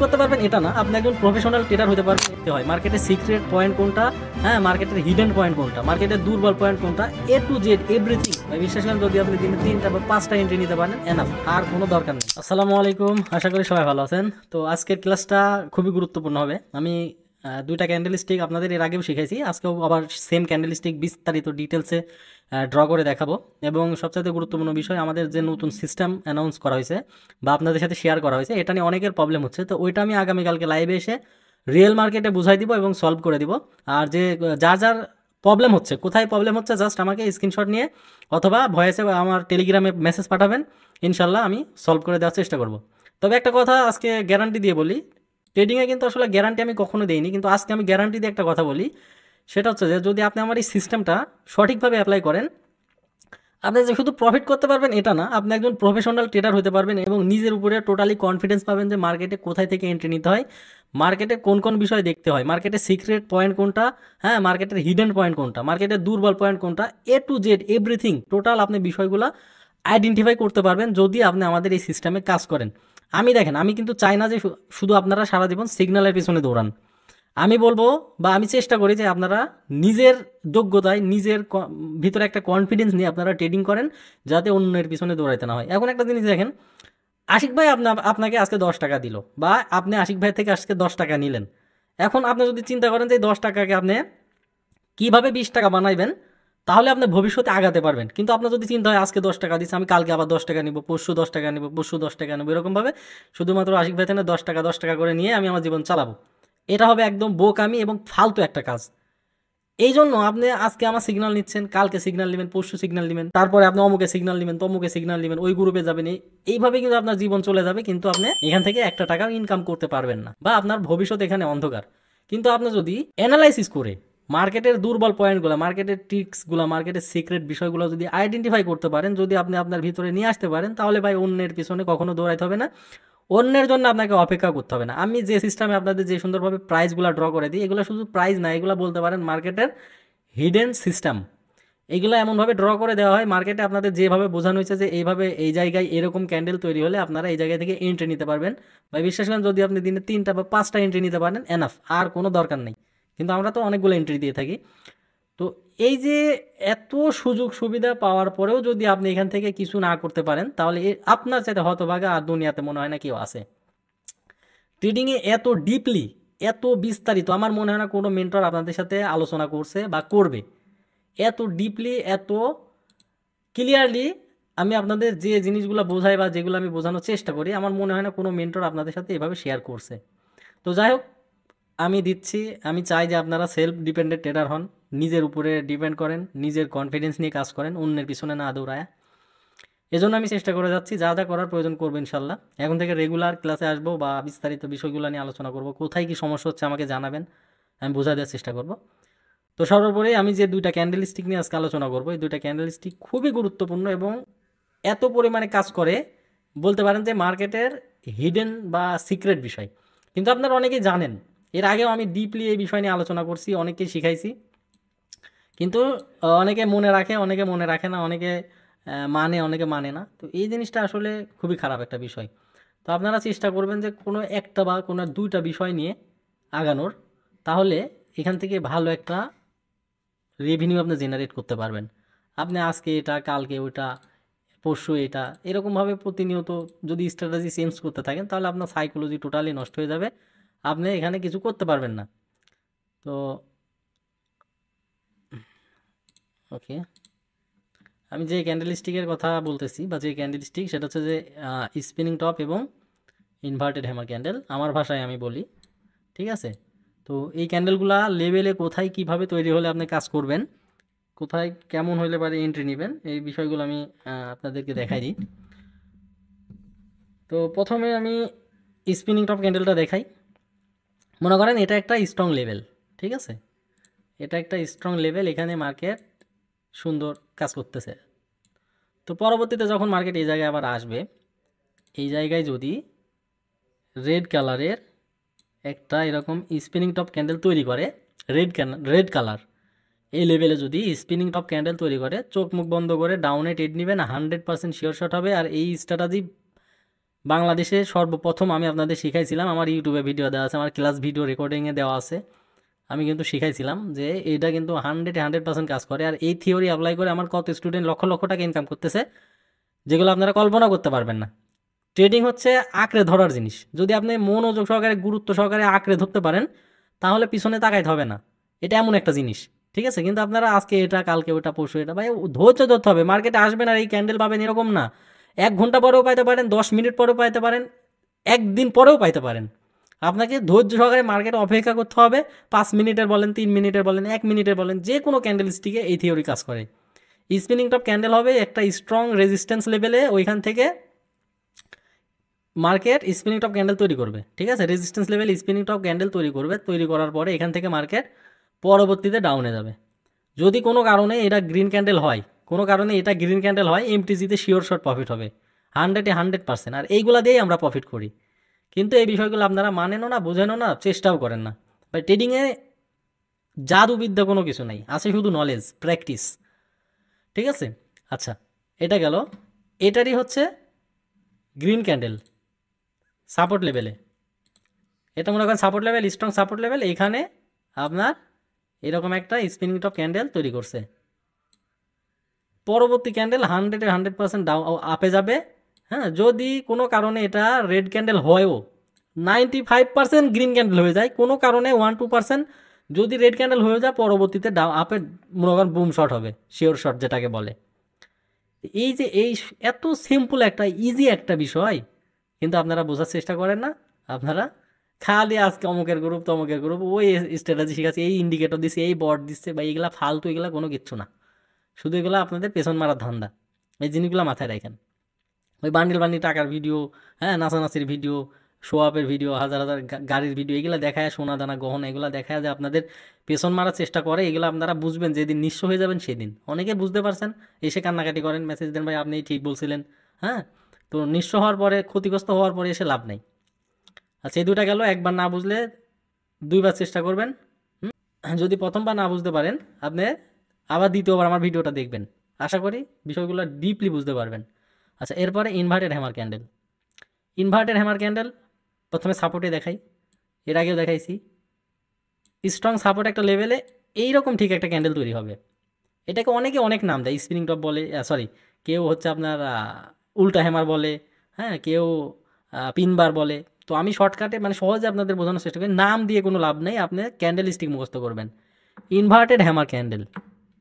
করতে পারবেন এটা না, আপনি একজন প্রফেশনাল ট্রেডার হতে পারবেন। এতে হয় মার্কেটের সিক্রেট পয়েন্ট কোনটা, হ্যাঁ মার্কেটের হিডেন পয়েন্ট কোনটা, মার্কেটের দুর্বল পয়েন্ট কোনটা, এ টু জেড এভরিথিং। বিশেষ করে যদি আপনি দিনে 3টা বা 5টা এন্ট্রি নিতে পারেন এনাফ, আর কোনো দরকার নেই। আসসালামু আলাইকুম, আশা করি সবাই ভালো আছেন। তো আজকের ক্লাসটা খুবই গুরুত্বপূর্ণ হবে। আমি 2টা ক্যান্ডেল স্টিক আপনাদের এর আগেও শিখাইছি, আজকেও আবার সেম ক্যান্ডেল স্টিক বিস্তারিত ডিটেলসে ড্র করে দেখাবো। এবং সবচেয়ে গুরুত্বপূর্ণ বিষয়, আমাদের যে নতুন সিস্টেম অ্যানাউন্স করা হয়েছে বা আপনাদের সাথে শেয়ার করা হয়েছে, এটা নিয়ে অনেকের প্রবলেম হচ্ছে। তো ওইটা আমি আগামীকালকে লাইভে এসে রিয়েল মার্কেটে বুঝাই দিব এবং সলভ করে দিব। আর যে যার যার প্রবলেম হচ্ছে, কোথায় প্রবলেম হচ্ছে, জাস্ট আমাকে স্ক্রিনশট নিয়ে অথবা ভয়েসে আমার টেলিগ্রামে মেসেজ পাঠাবেন, ইনশাল্লাহ আমি সলভ করে দেওয়ার চেষ্টা করব। তবে একটা কথা আজকে গ্যারান্টি দিয়ে বলি, ট্রেডিংয়ে কিন্তু আসলে গ্যারান্টি আমি কখনো দেইনি, কিন্তু আজকে আমি গ্যারান্টি দিয়ে একটা কথা বলি। সেটা হচ্ছে যে যদি আপনি আমার এই সিস্টেমটা সঠিকভাবে অ্যাপ্লাই করেন, আপনি যে শুধু প্রফিট করতে পারবেন এটা না, আপনি একজন প্রফেশনাল ট্রেডার হতে পারবেন এবং নিজের উপরে টোটালি কনফিডেন্স পাবেন যে মার্কেটে কোথায় থেকে এন্ট্রি নিতে হয়, মার্কেটে কোন কোন বিষয় দেখতে হয়, মার্কেটের সিক্রেট পয়েন্ট কোনটা, হ্যাঁ মার্কেটের হিডেন পয়েন্ট কোনটা, মার্কেটের দুর্বল পয়েন্ট কোনটা, এ টু জেড এভরিথিং টোটাল আপনি বিষয়গুলো আইডেন্টিফাই করতে পারবেন যদি আপনি আমাদের এই সিস্টেমে কাজ করেন। আমি দেখেন, আমি কিন্তু চাই না যে শুধু আপনারা সারা জীবন সিগন্যালের পিছনে দৌড়ান। আমি বলবো বা আমি চেষ্টা করি যে আপনারা নিজের যোগ্যতায়, নিজের ভিতরে একটা কনফিডেন্স নিয়ে আপনারা ট্রেডিং করেন, যাতে অন্যের পিছনে দৌড়াইতে না হয়। এখন একটা জিনিস দেখেন, আশিক ভাই আপনাকে আজকে 10 টাকা দিল, বা আপনি আশিক ভাই থেকে আজকে 10 টাকা নিলেন। এখন আপনি যদি চিন্তা করেন যে 10 টাকাকে আপনি কীভাবে 20 টাকা বানাইবেন, তাহলে আপনি ভবিষ্যতে আগাতে পারবেন। কিন্তু আপনার যদি চিন্তা হয় আজকে 10 টাকা দিচ্ছে, আমি কালকে আবার 10 টাকা নিব, পরশু 10 টাকা নিব, পরশু 10 টাকা নেবো, এরকমভাবে শুধুমাত্র আশিক ভাই থেকে 10 টাকা করে নিয়ে আমি আমার জীবন চালাবো, এটা হবে একদম বোকামি এবং ফালতু একটা কাজ। এই জন্য আপনি আজকে আমার সিগন্যাল নিচ্ছেন, কালকে সিগন্যাল নেবেন, পরশু সিগন্যাল নেবেন, তারপরে আপনি অমুকে সিগন্যাল নেবেন, তমুকে সিগন্যাল নেবেন, ওই গ্রুপে যাবেন, এইভাবে কিন্তু আপনার জীবন চলে যাবে, কিন্তু আপনি এখান থেকে একটা টাকাও ইনকাম করতে পারবেন না, বা আপনার ভবিষ্যৎ এখানে অন্ধকার। কিন্তু আপনি যদি অ্যানালাইসিস করে মার্কেটের দুর্বল পয়েন্টগুলো, মার্কেটের ট্রিক্সগুলো, মার্কেটের সিক্রেট বিষয়গুলো যদি আইডেন্টিফাই করতে পারেন, যদি আপনি আপনার ভিতরে নিয়ে আসতে পারেন, তাহলে ভাই অন্যের পিছনে কখনো দৌড়াইতে হবে না, অন্যের জন্য আপনাকে অপেক্ষা করতে হবে না। আমি যে সিস্টেমে আপনাদের যে সুন্দরভাবে প্রাইসগুলো ড্র করে দিই, এগুলো শুধু প্রাইস না, এগুলো বলতে পারেন মার্কেটের হিডেন সিস্টেম। এগুলো এমনভাবে ড্র করে দেওয়া হয় মার্কেটে, আপনাদের যেভাবে বোঝানো হয়েছে যে এইভাবে এই জায়গায় এরকম ক্যান্ডেল তৈরি হলে আপনারা এই জায়গা থেকে এন্ট্রি নিতে পারবেন, বা বিশ্বাস করেন যদি আপনি দিনে 3টা বা 5টা এন্ট্রি নিতে পারেন এনাফ, আর কোনো দরকার নেই। কিন্তু আমরা তো অনেকগুলো এন্ট্রি দিয়ে থাকি। তো এই যে এত সুযোগ সুবিধা পাওয়ার পরেও যদি আপনি এখান থেকে কিছু না করতে পারেন, তাহলে আপনার চাইতে হতভাগা আর দুনিয়াতে মনে হয় না কেউ আছে। ট্রেডিংয়ে এত ডিপলি, এত বিস্তারিত আমার মনে হয় না কোনো মেন্টর আপনাদের সাথে আলোচনা করছে বা করবে। এত ডিপলি, এত ক্লিয়ারলি আমি আপনাদের যে জিনিসগুলো বোঝাই বা যেগুলো আমি বোঝানোর চেষ্টা করি, আমার মনে হয় না কোনো মেন্টর আপনাদের সাথে এভাবে শেয়ার করছে। তো যাই হোক, আমি দিচ্ছি। আমি চাই যে আপনারা সেলফ ডিপেন্ডেন্ট ট্রেডার হন, নিজের উপরে ডিপেন্ড করেন, নিজের কনফিডেন্স নিয়ে কাজ করেন, অন্যের পিছনে না দৌড়ায়। এজন্য আমি চেষ্টা করে যাচ্ছি, যা যা করার প্রয়োজন করবো ইনশাল্লাহ। এখন থেকে রেগুলার ক্লাসে আসবো বা বিস্তারিত বিষয়গুলো নিয়ে আলোচনা করব, কোথায় কি সমস্যা হচ্ছে আমাকে জানাবেন, আমি বোঝা দেওয়ার চেষ্টা করব। তো সর্বোপরি আমি যে 2টা ক্যান্ডেল স্টিক নিয়ে আজকে আলোচনা করবো, এই 2টা ক্যান্ডেল স্টিক খুবই গুরুত্বপূর্ণ এবং এত পরিমাণে কাজ করে, বলতে পারেন যে মার্কেটের হিডেন বা সিক্রেট বিষয়। কিন্তু আপনারা অনেকেই জানেন, এর আগেও আমি ডিপলি এই বিষয় নিয়ে আলোচনা করছি, অনেককেই শিখাইছি, কিন্তু অনেকে মনে রাখে, অনেকে মনে রাখে না, অনেকে মানে, অনেকে মানে না। তো এই জিনিসটা আসলে খুবই খারাপ একটা বিষয়। তো আপনারা চেষ্টা করবেন যে কোনো একটা বা কোনো 2টা বিষয় নিয়ে আগানোর, তাহলে এখান থেকে ভালো একটা রেভিনিউ আপনি জেনারেট করতে পারবেন। আপনি আজকে এটা, কালকে ওইটা, পরশু এটা, এরকমভাবে প্রতিনিয়ত যদি স্ট্র্যাটেজি চেঞ্জ করতে থাকেন, তাহলে আপনার সাইকোলজি টোটালি নষ্ট হয়ে যাবে, আপনি এখানে কিছু করতে পারবেন না। তো ওকে, আমি যে ক্যান্ডেল স্টিকের কথা বলতেছি বা যে ক্যান্ডেল স্টিক, সেটা হচ্ছে যে স্পিনিং টপ এবং ইনভার্টেড হ্যামার ক্যান্ডেল, আমার ভাষায় আমি বলি, ঠিক আছে? তো এই ক্যান্ডেলগুলা লেভেলে কোথায় কিভাবে তৈরি হলে আপনি কাজ করবেন, কোথায় কেমন হইলে পারে এন্ট্রি নেবেন, এই বিষয়গুলো আমি আপনাদেরকে দেখাই দিই। তো প্রথমে আমি স্পিনিং টপ ক্যান্ডেলটা দেখাই। মনে করেন এটা একটা স্ট্রং লেভেল, ঠিক আছে? এটা একটা স্ট্রং লেভেল, এখানে মার্কেট সুন্দর কাজ করতেছে। তো পরবর্তীতে যখন মার্কেট এই জায়গায় আবার আসবে, এই জায়গায় যদি রেড কালারের একটা এরকম স্পিনিং টপ ক্যান্ডেল তৈরি করে, রেড কালার, এই লেভেলে যদি স্পিনিং টপ ক্যান্ডেল তৈরি করে, চোখ মুখ বন্ধ করে ডাউনে ট্রেড নেবেন, 100% শিওর শট হবে। আর এই স্ট্র্যাটেজি বাংলাদেশে সর্বপ্রথম আমি আপনাদের শিখাইছিলাম, আমার ইউটিউবে ভিডিও দেওয়া আছে, আমার ক্লাস ভিডিও রেকর্ডিংয়ে দেওয়া আছে, আমি কিন্তু শিখাইছিলাম যে এটা কিন্তু 100% কাজ করে। আর এই থিওরি অ্যাপ্লাই করে আমার কত স্টুডেন্ট লক্ষ লক্ষ টাকা ইনকাম করতেছে, যেগুলো আপনারা কল্পনা করতে পারবেন না। ট্রেডিং হচ্ছে আঁকড়ে ধরার জিনিস। যদি আপনি মনোযোগ সহকারে, গুরুত্ব সহকারে আঁকড়ে ধরতে পারেন, তাহলে পিছনে তাকাইতে হবে না। এটা এমন একটা জিনিস, ঠিক আছে? কিন্তু আপনারা আজকে এটা, কালকে ওটা, পরশু এটা, ভাই ধৈর্য ধরতে হবে। মার্কেটে আসবেন আর এই ক্যান্ডেল পাবেন এরকম না। 1 ঘন্টা পরেও পাইতে পারেন, 10 মিনিট পরেও পাইতে পারেন, একদিন পরেও পাইতে পারেন। আপনাকে ধৈর্য সহকারে মার্কেটে অপেক্ষা করতে হবে। 5 মিনিটের বলেন, 3 মিনিটের বলেন, 1 মিনিটের বলেন, যে কোনো ক্যান্ডেল স্টিকে এই থিওরি কাজ করে। স্পিনিং টপ ক্যান্ডেল হবে একটা স্ট্রং রেজিস্ট্যান্স লেভেলে, ওইখান থেকে মার্কেট স্পিনিং টপ ক্যান্ডেল তৈরি করবে, ঠিক আছে? Resistance level spinning top candle তৈরি করবে, তৈরি করার পরে এখান থেকে মার্কেট পরবর্তীতে ডাউনে যাবে। যদি কোনো কারণে এটা গ্রিন ক্যান্ডেল হয়, কোনো কারণে এটা গ্রিন ক্যান্ডেল হয়, এমটিজিতে শিওর শর্ট প্রফিট হবে 100%। আর এইগুলা দিয়েই আমরা প্রফিট করি। কিন্তু এই বিষয়গুলো আপনারা মানেনও না, বোঝেনও না, চেষ্টাও করেন না। বাট ট্রেডিংয়ে জাদুবিদ্যা কোনো কিছু নাই, আছে শুধু নলেজ, প্র্যাকটিস, ঠিক আছে? আচ্ছা, এটা গেল। এটারই হচ্ছে গ্রিন ক্যান্ডেল সাপোর্ট লেভেলে। এটা মনে করেন support level, strong support level. এখানে আপনার এরকম একটা স্পিনিং টপ ক্যান্ডেল তৈরি করছে। পরবর্তী ক্যান্ডেল 100% ডাউন আপে যাবে। হ্যাঁ, যদি কোনো কারণে এটা রেড ক্যান্ডেল হয়ও 95% গ্রিন ক্যান্ডেল হয়ে যায়, কোনো কারণে 1-2% যদি রেড ক্যান্ডেল হয়ে যায়, পরবর্তীতে আপে মনে করেন বুম শট হবে, শিওর শট যেটাকে বলে। এই যে এই এত সিম্পল একটা ইজি একটা বিষয়, কিন্তু আপনারা বোঝার চেষ্টা করেন না। আপনারা খালি আজকে অমুকের গ্রুপ, তমুকের গ্রুপ, ওই স্ট্র্যাটেজি শিখাচ্ছে, এই ইন্ডিকেটর দিচ্ছে, এই বট দিচ্ছে, বা এইগুলা ফালতু, এগুলা কোনো কিচ্ছু না। শুধু এগুলো আপনাদের পেছন মারার ধান্দা। এই জিনিসগুলো মাথায় রাখেন। ওই বান্ডিল বান্ডিল টাকার ভিডিও, হ্যাঁ, নাচানাচির ভিডিও, শো আপের ভিডিও, হাজার হাজার গাড়ির ভিডিও, এগুলো দেখায়, সোনা দানা গহনা এগুলো দেখায় যে আপনাদের পেছন মারার চেষ্টা করে। এগুলো আপনারা বুঝবেন যেদিন নিঃস্ব হয়ে যাবেন সেদিন। অনেকে বুঝতে পারছেন, এসে কান্নাকাটি করেন, মেসেজ দেন, ভাই আপনি ঠিক বলছিলেন। হ্যাঁ, তো নিঃস্ব হওয়ার পরে, ক্ষতিগ্রস্ত হওয়ার পরে এসে লাভ নেই। আচ্ছা, এই দুটা গেল। একবার না বুঝলে 2বার চেষ্টা করবেন। যদি প্রথমবার না বুঝতে পারেন, আপনি আবার দ্বিতীয়বার আমার ভিডিওটা দেখবেন। আশা করি বিষয়গুলো ডিপলি বুঝতে পারবেন। আচ্ছা, এরপরে inverted hammer candle. Inverted hammer candle প্রথমে সাপোর্টে দেখাই, এর আগেও দেখাইছি। স্ট্রং সাপোর্ট একটা লেভেলে এইরকম ঠিক একটা ক্যান্ডেল তৈরি হবে। এটাকে অনেকে অনেক নাম দেয়, স্পিনিং টপ বলে, সরি, কেউ হচ্ছে আপনার উল্টা হ্যামার বলে, হ্যাঁ, কেউ পিনবার বলে। তো আমি শর্টকাটে মানে সহজে আপনাদের বোঝানোর চেষ্টা করি। নাম দিয়ে কোনো লাভ নেই, আপনি ক্যান্ডেল স্টিক মুখস্থ করবেন। ইনভার্টেড হ্যামার ক্যান্ডেল,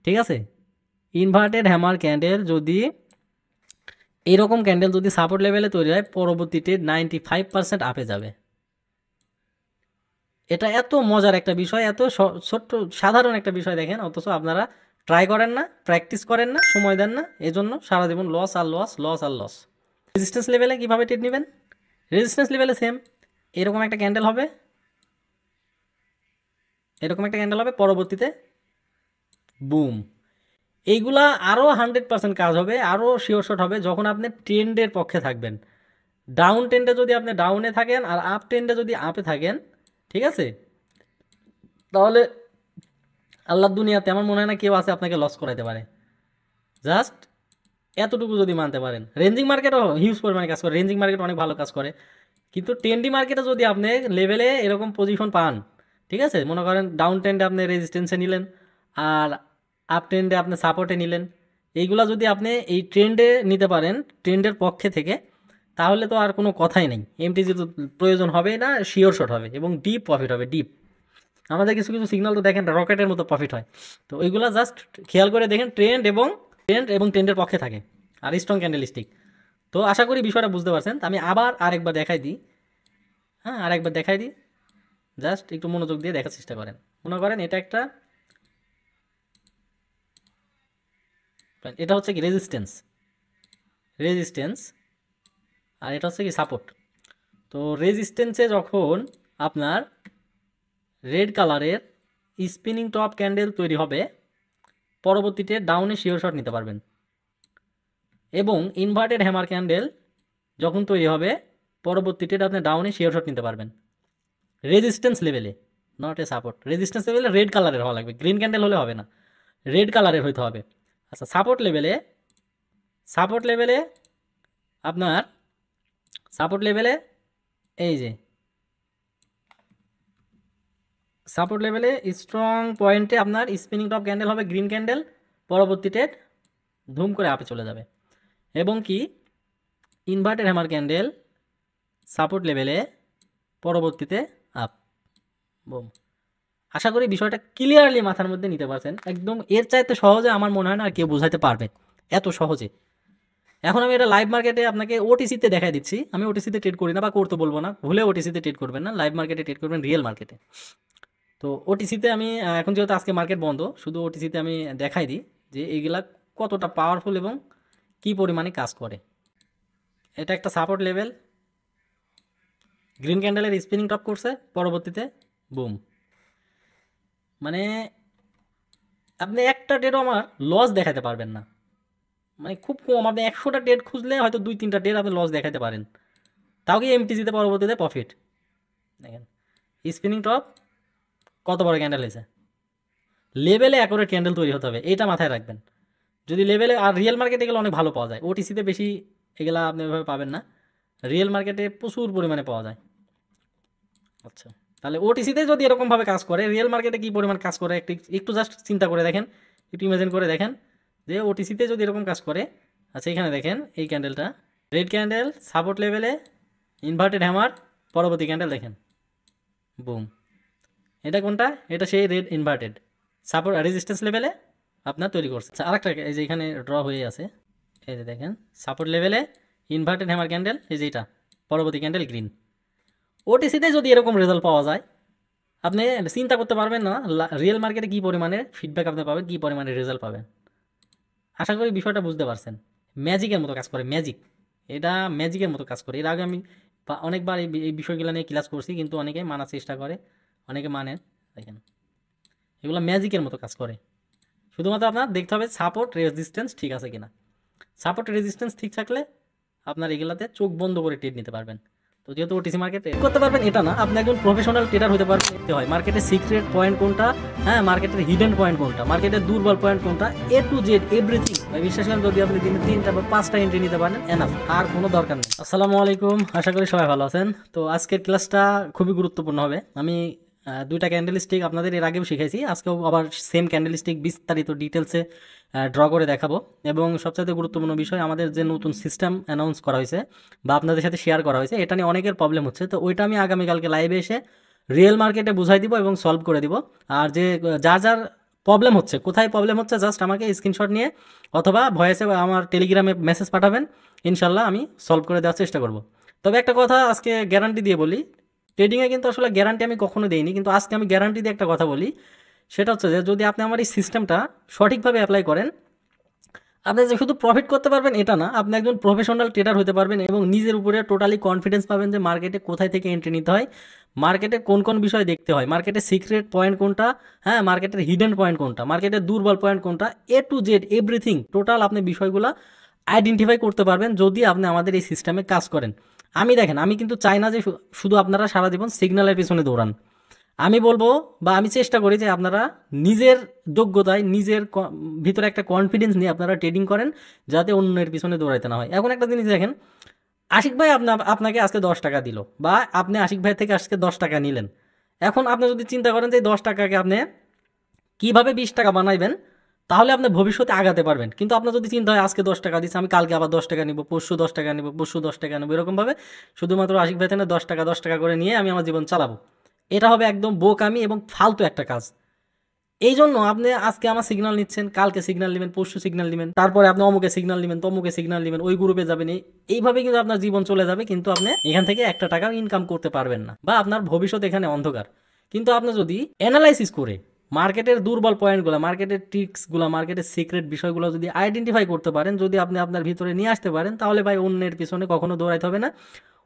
ঠিক আছে? ইনভার্টেড হ্যামার ক্যান্ডেল যদি এরকম ক্যান্ডেল যদি সাপোর্ট লেভেলে তৈরি হয়, পরবর্তীতে 95% আপে যাবে। এটা এত মজার একটা বিষয়, এত ছোট্ট সাধারণ একটা বিষয় দেখেন, অথচ আপনারা ট্রাই করেন না, প্র্যাকটিস করেন না, সময় দেন না। এজন্য সারা জীবন লস আর লস, লস আর লস। রেজিস্ট্যান্স লেভেলে কীভাবে ট্রেড নেবেন? রেজিস্ট্যান্স লেভেলে সেম, এরকম একটা ক্যান্ডেল হবে, এরকম একটা ক্যান্ডেল হবে, পরবর্তীতে বুম। এইগুলা আরও 100% কাজ হবে, আরও শিওর শট হবে যখন আপনি ট্রেন্ডের পক্ষে থাকবেন। ডাউন ট্রেন্ডে যদি আপনি ডাউনে থাকেন আর আপ ট্রেন্ডে যদি আপে থাকেন, ঠিক আছে, তাহলে আল্লাহর দুনিয়াতে আমার মনে হয় না কেউ আছে আপনাকে লস করাইতে পারে। জাস্ট এতটুকু যদি মানতে পারেন। রেঞ্জিং মার্কেটও হিউজ পরিমাণে কাজ করে, রেঞ্জিং মার্কেট অনেক ভালো কাজ করে। কিন্তু ট্রেন্ডি মার্কেটে যদি আপনি লেভেলে এরকম পজিশন পান, ঠিক আছে, মনে করেন ডাউন ট্রেন্ডে আপনি রেজিস্ট্যান্সে নিলেন আর আপ ট্রেন্ডে আপনি সাপোর্টে নিলেন, এইগুলা যদি আপনি এই ট্রেন্ডে নিতে পারেন, ট্রেন্ডের পক্ষে থেকে, তাহলে তো আর কোনো কথাই নেই। এমটিজি তো প্রয়োজন হবে না, শিওর শট হবে এবং ডিপ প্রফিট হবে, ডিপ। আমাদের কিছু কিছু সিগন্যাল তো দেখেন রকেটের মতো প্রফিট হয়। তো ওইগুলো জাস্ট খেয়াল করে দেখেন, ট্রেন্ড এবং ট্রেন্ডের পক্ষে থাকে আর স্ট্রং ক্যান্ডেলস্টিক। তো আশা করি বিষয়টা বুঝতে পারছেন। আমি আবার আরেকবার দেখাই দিই, হ্যাঁ, আরেকবার দেখাই দিই, জাস্ট একটু মনোযোগ দিয়ে দেখার চেষ্টা করেন। মনে করেন এটা একটা, এটা হচ্ছে কি রেজিস্ট্যান্স, রেজিস্ট্যান্স, আর এটা হচ্ছে কি সাপোর্ট। তো রেজিস্ট্যান্সে যখন আপনার রেড কালারের স্পিনিং টপ ক্যান্ডেল তৈরি হবে, পরবর্তীতে ডাউনে শিওর শট নিতে পারবেন। এবং ইনভার্টেড হ্যামার ক্যান্ডেল যখন তৈরি হবে, পরবর্তীতে আপনি ডাউনে শিওর শট নিতে পারবেন রেজিস্ট্যান্স লেভেলে, নট এ সাপোর্ট। রেজিস্ট্যান্স লেভেলে রেড কালারের হওয়া লাগবে, গ্রিন ক্যান্ডেল হলে হবে না, রেড কালারের হইতে হবে। আচ্ছা, সাপোর্ট লেভেলে আপনার সাপোর্ট লেভেলে এই যে সাপোর্ট লেভেলে স্ট্রং পয়েন্টে আপনার স্পিনিং টপ ক্যান্ডেল হবে গ্রিন ক্যান্ডেল, পরবর্তী ট্রেড ধুম করে আপে চলে যাবে। এবং কি ইনভার্টেড হ্যামার ক্যান্ডেল সাপোর্ট লেভেলে পরবর্তীতে আপ, বুম। আশা করি বিষয়টা ক্লিয়ারলি মাথার মধ্যে নিতে পারছেন। একদম এর চাইতে সহজে আমার মনে হয় না আর কেউ বোঝাতে পারবে, এত সহজে। এখন আমি এটা লাইভ মার্কেটে আপনাকে ওটিসিতে দেখাই দিচ্ছি। আমি ওটিসিতে ট্রেড করি না বা করতে বলবো না, ভুলে ওটিসিতে ট্রেড করবেন না, লাইভ মার্কেটে ট্রেড করবেন, রিয়েল মার্কেটে। তো ওটিসিতে আমি এখন যেহেতু আজকে মার্কেট বন্ধ, শুধু ওটিসিতে আমি দেখাই দিই যে এইগুলা কতটা পাওয়ারফুল এবং কি পরিমাণে কাজ করে। এটা একটা সাপোর্ট লেভেল, গ্রিন ক্যান্ডেলের স্পিনিং টপ করছে, পরবর্তীতে বুম। মানে আপনি একটা ট্রেডও আমার লস দেখাতে পারবেন না, মানে খুব কম। আপনি 100টা ট্রেড খুঁজলে হয়তো 2-3টা ট্রেড আপনি লস দেখাতে পারেন, তাও কি এমটিজিতে পরবর্তীতে প্রফিট। দেখেন স্পিনিং টপ কত বড় ক্যান্ডেল হয়েছে, লেভেলে অ্যাকুরেট ক্যান্ডেল তৈরি হতে হবে, এটা মাথায় রাখবেন। যদি লেভেলে, আর রিয়েল মার্কেটে এগুলো অনেক ভালো পাওয়া যায়, ওটিসিতে বেশি এগুলা আপনি এভাবে পাবেন না, রিয়েল মার্কেটে প্রচুর পরিমাণে পাওয়া যায়। আচ্ছা, তাহলে ওটিসিতে যদি এরকমভাবে কাজ করে, রিয়েল মার্কেটে কী পরিমাণ কাজ করে একটু জাস্ট চিন্তা করে দেখেন, একটু ইমাজিন করে দেখেন যে ওটিসিতে যদি এরকম কাজ করে। আচ্ছা, এখানে দেখেন এই ক্যান্ডেলটা রেড ক্যান্ডেল, সাপোর্ট লেভেলে ইনভার্টেড হ্যামার, পরবর্তী ক্যান্ডেল দেখেন বুম। এটা কোনটা? এটা সেই রেড ইনভার্টেড সাপোর্ট রেজিস্ট্যান্স লেভেলে আপনার তৈরি করছে। আচ্ছা, আরেকটা এই যে এখানে ড্র হয়ে আছে, এই যে দেখেন সাপোর্ট লেভেলে ইনভার্টেড হ্যামার ক্যান্ডেল, এই যে এটা পরবর্তী ক্যান্ডেল গ্রিন। ওটিসিতে যদি এরকম রেজাল্ট পাওয়া যায়, আপনি চিন্তা করতে পারবেন না রিয়েল মার্কেটে কী পরিমাণে ফিডব্যাক আপনি পাবেন, কী পরিমাণে রেজাল্ট পাবেন। আশা করি বিষয়টা বুঝতে পারছেন। ম্যাজিকের মতো কাজ করে, ম্যাজিক, এটা ম্যাজিকের মতো কাজ করে। এর আগে আমি অনেকবার এই বিষয়গুলো নিয়ে ক্লাস করছি, কিন্তু অনেকে মানার চেষ্টা করে, অনেকে মানেন। দেখেন এগুলো ম্যাজিকের মতো কাজ করে। শুধুমাত্র আপনার দেখতে হবে সাপোর্ট রেজিস্ট্যান্স ঠিক আছে কিনা। সাপোর্ট রেজিস্ট্যান্স ঠিক থাকলে আপনার এগুলাতে চোখ বন্ধ করে ট্রেড নিতে পারবেন। তো যেহেতু ওটিসি মার্কেটে করতে পারবেন এটা না, আপনি একজন প্রফেশনাল ট্রেডার হতে পারবেন, দেখতে হয় মার্কেটের সিক্রেট পয়েন্ট কোনটা, হ্যাঁ মার্কেটের হিডেন পয়েন্ট কোনটা, মার্কেটের দুর্বল পয়েন্ট কোনটা, এ টু জেড এভরিথিং। বিশ্বাস করেন যদি আপনি দিনে 3টা বা 5টা এন্ট্রি নিতে পারেন এনাফ, আর কোনো দরকার নেই। আসসালামু আলাইকুম, আশা করি সবাই ভালো আছেন। তো আজকের ক্লাসটা খুবই গুরুত্বপূর্ণ হবে। আমি 2টা ক্যান্ডেল স্টিক আপনাদের এর আগেও শিখাইছি, আজকেও আবার সেম ক্যান্ডেল স্টিক বিস্তারিত ডিটেলসে ড্র করে দেখাবো। এবং সবচাইতে গুরুত্বপূর্ণ বিষয়, আমাদের যে নতুন সিস্টেম অ্যানাউন্স করা হয়েছে বা আপনাদের সাথে শেয়ার করা হয়েছে, এটা নিয়ে অনেকের প্রবলেম হচ্ছে। তো ওইটা আমি আগামীকালকে লাইভে এসে রিয়েল মার্কেটে বুঝাই দিব এবং সলভ করে দিব। আর যে যার যার প্রবলেম হচ্ছে, কোথায় প্রবলেম হচ্ছে, জাস্ট আমাকে স্ক্রিনশট নিয়ে অথবা ভয়েসে আমার টেলিগ্রামে মেসেজ পাঠাবেন, ইনশাল্লাহ আমি সলভ করে দেওয়ার চেষ্টা করব। তবে একটা কথা আজকে গ্যারান্টি দিয়ে বলি, ট্রেডিংয়ে কিন্তু আসলে গ্যারান্টি আমি কখনো দেইনি, কিন্তু আজকে আমি গ্যারান্টি দিয়ে একটা কথা বলি, সেটা হচ্ছে যে যদি আপনি আমার এই সিস্টেমটা সঠিকভাবে অ্যাপ্লাই করেন, আপনি যে শুধু প্রফিট করতে পারবেন এটা না, আপনি একজন প্রফেশনাল ট্রেডার হতে পারবেন এবং নিজের উপরে টোটালি কনফিডেন্স পাবেন যে মার্কেটে কোথায় থেকে এন্ট্রি নিতে হয়, মার্কেটে কোন কোন বিষয় দেখতে হয়, মার্কেটের সিক্রেট পয়েন্ট কোনটা, হ্যাঁ মার্কেটের হিডেন পয়েন্ট কোনটা, মার্কেটের দুর্বল পয়েন্ট কোনটা, এ টু জেড এভরিথিং টোটাল আপনি বিষয়গুলো আইডেন্টিফাই করতে পারবেন যদি আপনি আমাদের এই সিস্টেমে কাজ করেন। আমি দেখেন, আমি কিন্তু চাই না যে শুধু আপনারা সারা জীবন সিগন্যালের পিছনে দৌড়ান। আমি বলবো বা আমি চেষ্টা করি যে আপনারা নিজের যোগ্যতায়, নিজের ভিতরে একটা কনফিডেন্স নিয়ে আপনারা ট্রেডিং করেন, যাতে অন্যের পিছনে দৌড়াইতে না হয়। এখন একটা জিনিস দেখেন, আশিক ভাই আপনাকে আজকে 10 টাকা দিল, বা আপনি আশিক ভাই থেকে আজকে 10 টাকা নিলেন। এখন আপনি যদি চিন্তা করেন যে 10 টাকাকে আপনি কীভাবে 20 টাকা বানাইবেন, তাহলে আপনি ভবিষ্যতে আগাতে পারবেন। কিন্তু আপনার যদি চিন্তা হয় আজকে 10 টাকা দিচ্ছে, আমি কালকে আবার 10 টাকা নিব, পরশু 10 টাকা নিব, পরশু 10 টাকা নেবো, এরকমভাবে শুধুমাত্র আশিক ভাই থেকে 10 টাকা করে নিয়ে আমি আমার জীবন চালাবো, এটা হবে একদম বোকামি এবং ফালতু একটা কাজ। এই জন্য আপনি আজকে আমার সিগন্যাল নিচ্ছেন, কালকে সিগন্যাল নেবেন, পরশু সিগন্যাল নেবেন, তারপরে আপনি অমুকে সিগন্যাল নেবেন, তমুকে সিগন্যাল নেবেন, ওই গ্রুপে যাবেন, এইভাবে কিন্তু আপনার জীবন চলে যাবে, কিন্তু আপনি এখান থেকে একটা টাকাও ইনকাম করতে পারবেন না, বা আপনার ভবিষ্যৎ এখানে অন্ধকার। কিন্তু আপনি যদি অ্যানালাইসিস করে মার্কেটের দুর্বল পয়েন্টগুলো, মার্কেটের ট্রিক্সগুলো, মার্কেটের সিক্রেট বিষয়গুলো যদি আইডেন্টিফাই করতে পারেন, যদি আপনি আপনার ভিতরে নিয়ে আসতে পারেন, তাহলে ভাই অন্যের পিছনে কখনো দৌড়াইতে হবে না,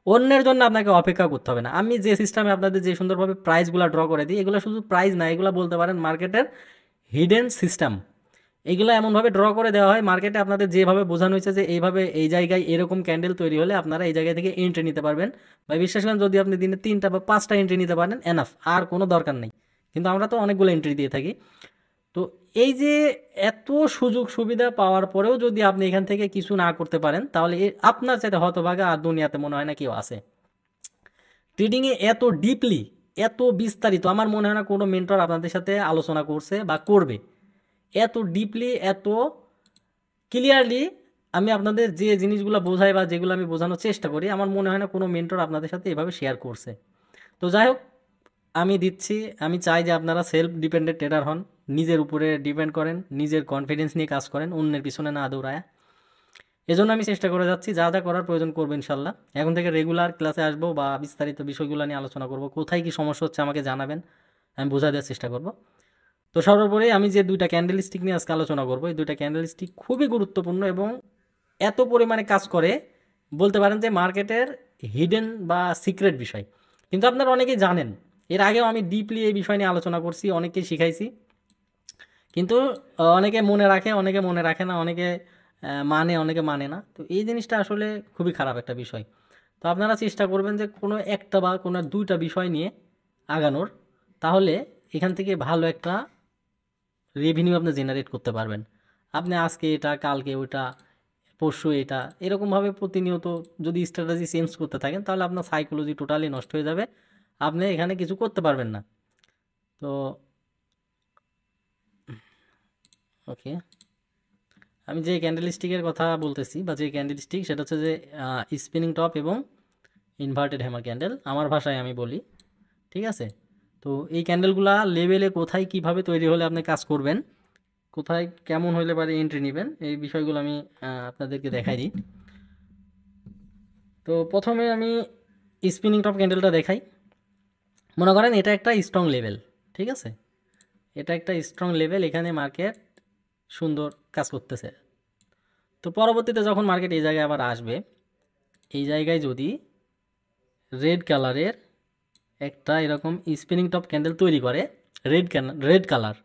অন্যের জন্য আপনাকে অপেক্ষা করতে হবে না। আমি যে সিস্টেমে আপনাদের যে সুন্দরভাবে প্রাইসগুলো ড্র করে দিই, এগুলো শুধু প্রাইস না, এগুলো বলতে পারেন মার্কেটের হিডেন সিস্টেম। এগুলো এমনভাবে ড্র করে দেওয়া হয় মার্কেটে, আপনাদের যেভাবে বোঝানো হয়েছে যে এইভাবে এই জায়গায় এরকম ক্যান্ডেল তৈরি হলে আপনারা এই জায়গা থেকে এন্ট্রি নিতে পারবেন। বা বিশ্বাস করেন যদি আপনি দিনে 3টা বা 5টা এন্ট্রি নিতে পারেন এনাফ, আর কোনো দরকার নেই। কিন্তু আমরা তো অনেকগুলো এন্ট্রি দিয়ে থাকি। তো তো এই যে এত সুযোগ সুবিধা পাওয়ার পরেও যদি আপনি এখান থেকে কিছু না করতে পারেন, তাহলে আপনার চাইতে হতভাগা আর দুনিয়াতে মনে হয় না কেউ আছে। ট্রেডিংয়ে এত ডিপলি, এত বিস্তারিত আমার মনে হয় না কোনো মেন্টর আপনাদের সাথে আলোচনা করছে বা করবে। এত ডিপলি, এত ক্লিয়ারলি আমি আপনাদের যে জিনিসগুলো বোঝাই বা যেগুলো আমি বোঝানোর চেষ্টা করি, আমার মনে হয় না কোনো মেন্টর আপনাদের সাথে এভাবে শেয়ার করছে। তো যাই হোক, আমি দিচ্ছি, আমি চাই যে আপনারা সেলফ ডিপেন্ডেন্ট ট্রেডার হন, নিজের উপরে ডিপেন্ড করেন, নিজের কনফিডেন্স নিয়ে কাজ করেন, অন্যের পিছনে না দৌড়ায়। এজন্য আমি চেষ্টা করে যাচ্ছি, যা যা করার প্রয়োজন করবো ইনশাল্লাহ। এখন থেকে রেগুলার ক্লাসে আসবো বা বিস্তারিত বিষয়গুলো নিয়ে আলোচনা করব, কোথায় কি সমস্যা হচ্ছে আমাকে জানাবেন, আমি বোঝা দেওয়ার চেষ্টা করব। তো সর্বোপরি আমি যে দুইটা ক্যান্ডেল স্টিক নিয়ে আজকে আলোচনা করবো, এই দুইটা ক্যান্ডেল স্টিক খুবই গুরুত্বপূর্ণ এবং এত পরিমাণে কাজ করে, বলতে পারেন যে মার্কেটের হিডেন বা সিক্রেট বিষয়। কিন্তু আপনারা অনেকেই জানেন, এর আগেও আমি ডিপলি এই বিষয় নিয়ে আলোচনা করছি, অনেককে শিখাইছি, কিন্তু অনেকে মনে রাখে, অনেকে মনে রাখে না, অনেকে মানে, অনেকে মানে না। তো এই জিনিসটা আসলে খুবই খারাপ একটা বিষয়। তো আপনারা চেষ্টা করবেন যে কোনো একটা বা কোনো দুইটা বিষয় নিয়ে আগানোর, তাহলে এখান থেকে ভালো একটা রেভিনিউ আপনি জেনারেট করতে পারবেন। আপনি আজকে এটা, কালকে ওইটা, পরশু এটা, এরকমভাবে প্রতিনিয়ত যদি স্ট্র্যাটেজি চেঞ্জ করতে থাকেন, তাহলে আপনার সাইকোলজি টোটালি নষ্ট হয়ে যাবে, আপনি এখানে কিছু করতে পারবেন না। তো ওকে, আমি যে ক্যান্ডেল স্টিকের কথা বলতেছি বা যে ক্যান্ডেল স্টিক, সেটা হচ্ছে যে স্পিনিং টপ এবং ইনভার্টেড হ্যামার ক্যান্ডেল, আমার ভাষায় আমি বলি, ঠিক আছে? তো এই ক্যান্ডেলগুলা লেভেলে কোথায় কিভাবে তৈরি হলে আপনি কাজ করবেন, কোথায় কেমন হইলে পারে এন্ট্রি নেবেন, এই বিষয়গুলো আমি আপনাদেরকে দেখাই দিই। তো প্রথমে আমি স্পিনিং টপ ক্যান্ডেলটা দেখাই। মনে করেন এটা একটা স্ট্রং লেভেল, ঠিক আছে? এটা একটা স্ট্রং লেভেল, এখানে মার্কেট সুন্দর কাজ করতেছে। তো পরবর্তীতে যখন মার্কেট এই জায়গায় আবার আসবে, এই জায়গায় যদি রেড কালারের একটা এরকম স্পিনিং টপ ক্যান্ডেল তৈরি করে, রেড কালার,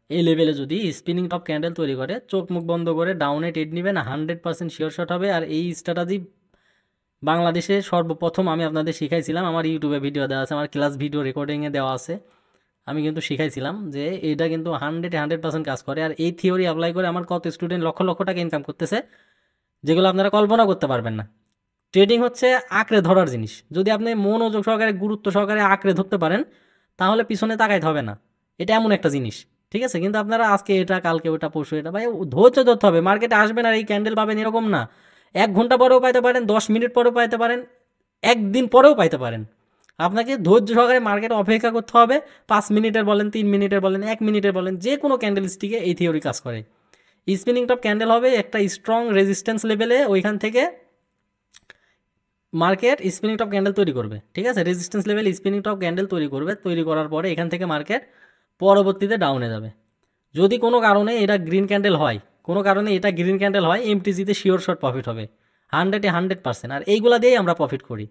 এই লেভেলে যদি স্পিনিং টপ ক্যান্ডেল তৈরি করে, চোখ মুখ বন্ধ করে ডাউনে ট্রেড নেবেন, 100% শিওর শট হবে। আর এই স্ট্র্যাটেজি বাংলাদেশে সর্বপ্রথম আমি আপনাদের শিখাইছিলাম, আমার ইউটিউবে ভিডিও দেওয়া আছে, আমার ক্লাস ভিডিও রেকর্ডিংয়ে দেওয়া আছে, আমি কিন্তু শিখাইছিলাম যে এটা কিন্তু 100% কাজ করে। আর এই থিওরি অ্যাপ্লাই করে আমার কত স্টুডেন্ট লক্ষ লক্ষ টাকা ইনকাম করতেছে, যেগুলো আপনারা কল্পনা করতে পারবেন না। ট্রেডিং হচ্ছে আঁকড়ে ধরার জিনিস। যদি আপনি মনোযোগ সহকারে, গুরুত্ব সহকারে আঁকড়ে ধরতে পারেন, তাহলে পিছনে তাকাইতে হবে না। এটা এমন একটা জিনিস, ঠিক আছে? কিন্তু আপনারা আজকে এটা, কালকে ওটা, পরশু এটা, ভাই ধৈর্য ধরতে হবে। মার্কেটে আসবেন আর এই ক্যান্ডেল পাবেন এরকম না। 1 ঘন্টা পরেও পাইতে পারেন, 10 মিনিট পরেও পাইতে পারেন, একদিন পরেও পাইতে পারেন। আপনাকে ধৈর্য সহকারে মার্কেটে অপেক্ষা করতে হবে। 5 মিনিটের বলেন, 3 মিনিটের বলেন, 1 মিনিটের বলেন, যে কোনো ক্যান্ডেল স্টিকে এই থিওরি কাজ করে। স্পিনিং টপ ক্যান্ডেল হবে একটা স্ট্রং রেজিস্ট্যান্স লেভেলে, ওইখান থেকে মার্কেট স্পিনিং টপ ক্যান্ডেল তৈরি করবে, ঠিক আছে? Resistance level spinning top candle তৈরি করবে, তৈরি করার পরে এখান থেকে মার্কেট পরবর্তীতে ডাউনে যাবে। যদি কোনো কারণে এটা গ্রিন ক্যান্ডেল হয়, কোনো কারণে এটা গ্রিন ক্যান্ডেল হয়, এমটিজিতে শিওর শর্ট প্রফিট হবে 100%। আর এইগুলা দিয়েই আমরা প্রফিট করি।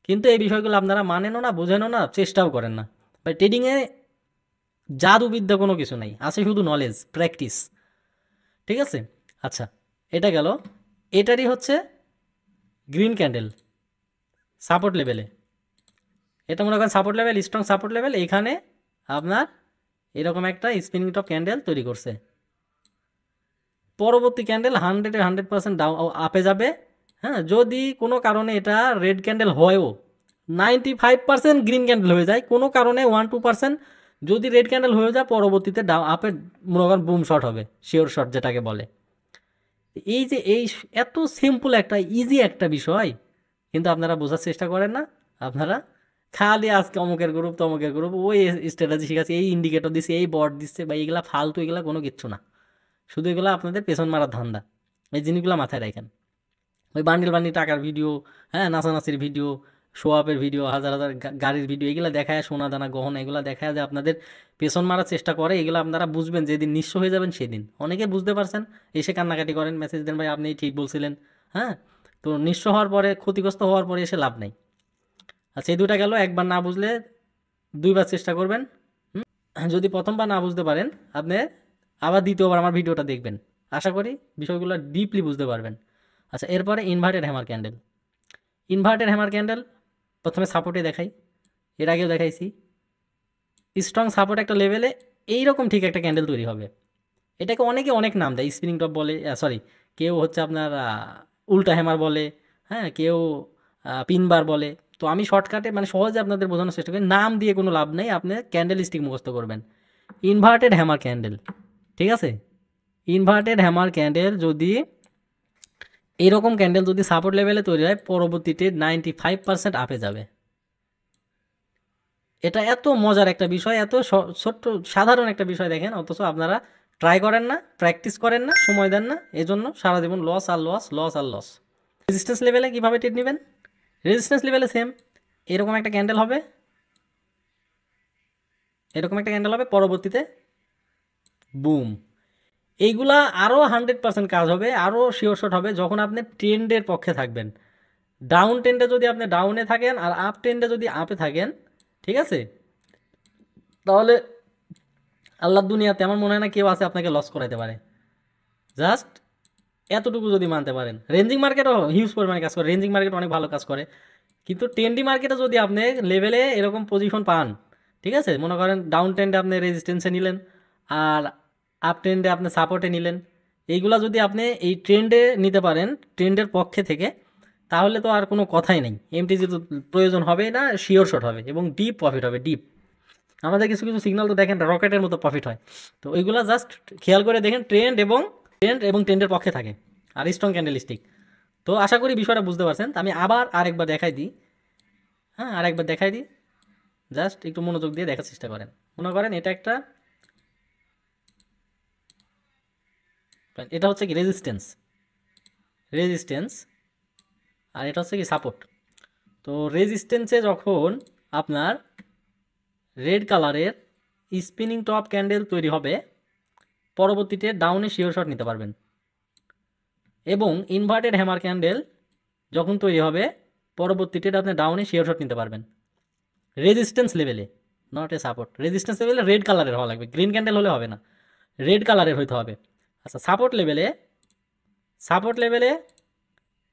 কিন্তু এই বিষয়গুলো আপনারা মানেনও না, বোঝেনও না, চেষ্টাও করেন না। ভাই ট্রেডিংয়ে জাদুবিদ্যা কোনো কিছু নাই, আছে শুধু নলেজ, প্র্যাকটিস, ঠিক আছে? আচ্ছা, এটা গেল। এটারই হচ্ছে গ্রিন ক্যান্ডেল সাপোর্ট লেভেলে, এটা মনে করেন support level, strong support level. এইখানে আপনার এরকম একটা স্পিনিং টপ ক্যান্ডেল তৈরি করছে। পরবর্তী ক্যান্ডেল 100% ডাউন আপে যাবে। হ্যাঁ, যদি কোনো কারণে এটা রেড ক্যান্ডেল হয়ও, 95% গ্রিন ক্যান্ডেল হয়ে যায়, কোনো কারণে 1-2% যদি রেড ক্যান্ডেল হয়ে যায়, পরবর্তীতে আপে মনে করেন বুম শট হবে, শিওর শট যেটাকে বলে। এই যে এত সিম্পল একটা, ইজি একটা বিষয়, কিন্তু আপনারা বোঝার চেষ্টা করেন না। আপনারা খালি আজকে অমুকের গ্রুপ, তমুকের গ্রুপ, ওই স্ট্র্যাটেজি শিখাচ্ছে, এই ইন্ডিকেটর দিচ্ছে, এই বট দিচ্ছে, বা এইগুলা ফালতু, এগুলা কোনো কিচ্ছু না। শুধু এগুলো আপনাদের পেছন মারার ধান্দা। এই জিনিসগুলো মাথায় রাখেন। ওই বান্ডিল বান্ডিল টাকার ভিডিও, হ্যাঁ, নাচানাচির ভিডিও, শো আপের ভিডিও, হাজার হাজার গাড়ির ভিডিও, এগুলো দেখায়, সোনা দানা গহনা, এগুলো দেখায় যে আপনাদের পেছন মারার চেষ্টা করে। এগুলো আপনারা বুঝবেন যেদিন নিঃস্ব হয়ে যাবেন সেদিন। অনেকে বুঝতে পারছেন, এসে কান্নাকাটি করেন, মেসেজ দেন, ভাই আপনি ঠিক বলছিলেন। হ্যাঁ, তো নিঃস্ব হওয়ার পরে, ক্ষতিগ্রস্ত হওয়ার পরে এসে লাভ নেই। আচ্ছা, এই দুটা গেল। একবার না বুঝলে 2বার চেষ্টা করবেন। যদি প্রথমবার না বুঝতে পারেন, আপনি আবার দ্বিতীয়বার আমার ভিডিওটা দেখবেন, আশা করি বিষয়গুলো ডিপলি বুঝতে পারবেন। আচ্ছা, এরপরে inverted hammer candle. Inverted hammer candle প্রথমে সাপোর্টে দেখাই, এর আগেও দেখাইছি। স্ট্রং সাপোর্ট একটা লেভেলে এইরকম ঠিক একটা ক্যান্ডেল তৈরি হবে। এটাকে অনেকে অনেক নাম দেয়, স্পিনিং টপ বলে, সরি, কেউ হচ্ছে আপনার উল্টা হ্যামার বলে, হ্যাঁ, কেউ পিনবার বলে। তো আমি শর্টকাটে মানে সহজে আপনাদের বোঝানোর চেষ্টা করি, নাম দিয়ে কোনো লাভ নেই, আপনি ক্যান্ডেল স্টিক মুখস্থ করবেন। ইনভার্টেড হ্যামার ক্যান্ডেল, ঠিক আছে? ইনভার্টেড হ্যামার ক্যান্ডেল যদি এরকম ক্যান্ডেল যদি সাপোর্ট লেভেলে তৈরি হয়, পরবর্তীতে 95% আপে যাবে। এটা এত মজার একটা বিষয়, এত ছোট্ট সাধারণ একটা বিষয় দেখেন, অথচ আপনারা ট্রাই করেন না, প্র্যাকটিস করেন না, সময় দেন না, এজন্য সারা জীবন লস আর লস, লস আর লস। রেজিস্ট্যান্স লেভেলে কীভাবে ট্রেড নেবেন? রেজিস্ট্যান্স লেভেলে সেম, এরকম একটা ক্যান্ডেল হবে, এরকম একটা ক্যান্ডেল হবে, পরবর্তীতে বুম। এইগুলা আরও 100% কাজ হবে, আরও শিওর শট হবে যখন আপনি ট্রেন্ডের পক্ষে থাকবেন। ডাউন ট্রেন্ডে যদি আপনি ডাউনে থাকেন আর আপ ট্রেন্ডে যদি আপে থাকেন, ঠিক আছে, তাহলে আল্লাহর দুনিয়াতে আমার মনে হয় না কেউ আছে আপনাকে লস করাইতে পারে। জাস্ট এতটুকু যদি মানতে পারেন। রেঞ্জিং মার্কেটও হিউজ পরিমাণে কাজ করে, রেঞ্জিং মার্কেট অনেক ভালো কাজ করে, কিন্তু ট্রেন্ডি মার্কেটে যদি আপনি লেভেলে এরকম পজিশন পান, ঠিক আছে, মনে করেন ডাউন ট্রেন্ডে আপনি রেজিস্ট্যান্সে নিলেন আর আপ ট্রেন্ডে আপনি সাপোর্টে নিলেন, এইগুলা যদি আপনি এই ট্রেন্ডে নিতে পারেন ট্রেন্ডের পক্ষে থেকে, তাহলে তো আর কোনো কথাই নেই, এমটিজি তো প্রয়োজন হবে না, শিওর শট হবে এবং ডিপ প্রফিট হবে, ডিপ। আমাদের কিছু কিছু সিগন্যাল তো দেখেন রকেটের মতো প্রফিট হয়। তো ওইগুলো জাস্ট খেয়াল করে দেখেন, ট্রেন্ড এবং ট্রেন্ডের পক্ষে থাকে আর স্ট্রং ক্যান্ডেল স্টিক। তো আশা করি বিষয়টা বুঝতে পারছেন। আমি আবার আরেকবার দেখাই দিই, হ্যাঁ, আরেকবার দেখাই দিই, জাস্ট একটু মনোযোগ দিয়ে দেখার চেষ্টা করেন। মনে করেন এটা হচ্ছে কি রেজিস্ট্যান্স, আর এটা হচ্ছে কি সাপোর্ট। তো রেজিস্ট্যান্সে যখন আপনার রেড কালারের স্পিনিং টপ ক্যান্ডেল তৈরি হবে, পরবর্তীতে ডাউনে শিওর শট নিতে পারবেন। এবং ইনভার্টেড হ্যামার ক্যান্ডেল যখন তৈরি হবে, পরবর্তীতে আপনি ডাউনে শিওর শট নিতে পারবেন রেজিস্ট্যান্স লেভেলে, নট এ সাপোর্ট। রেজিস্ট্যান্স লেভেলে রেড কালারের হওয়া লাগবে, গ্রিন ক্যান্ডেল হলে হবে না, রেড কালারের হইতে হবে। আচ্ছা, সাপোর্ট লেভেলে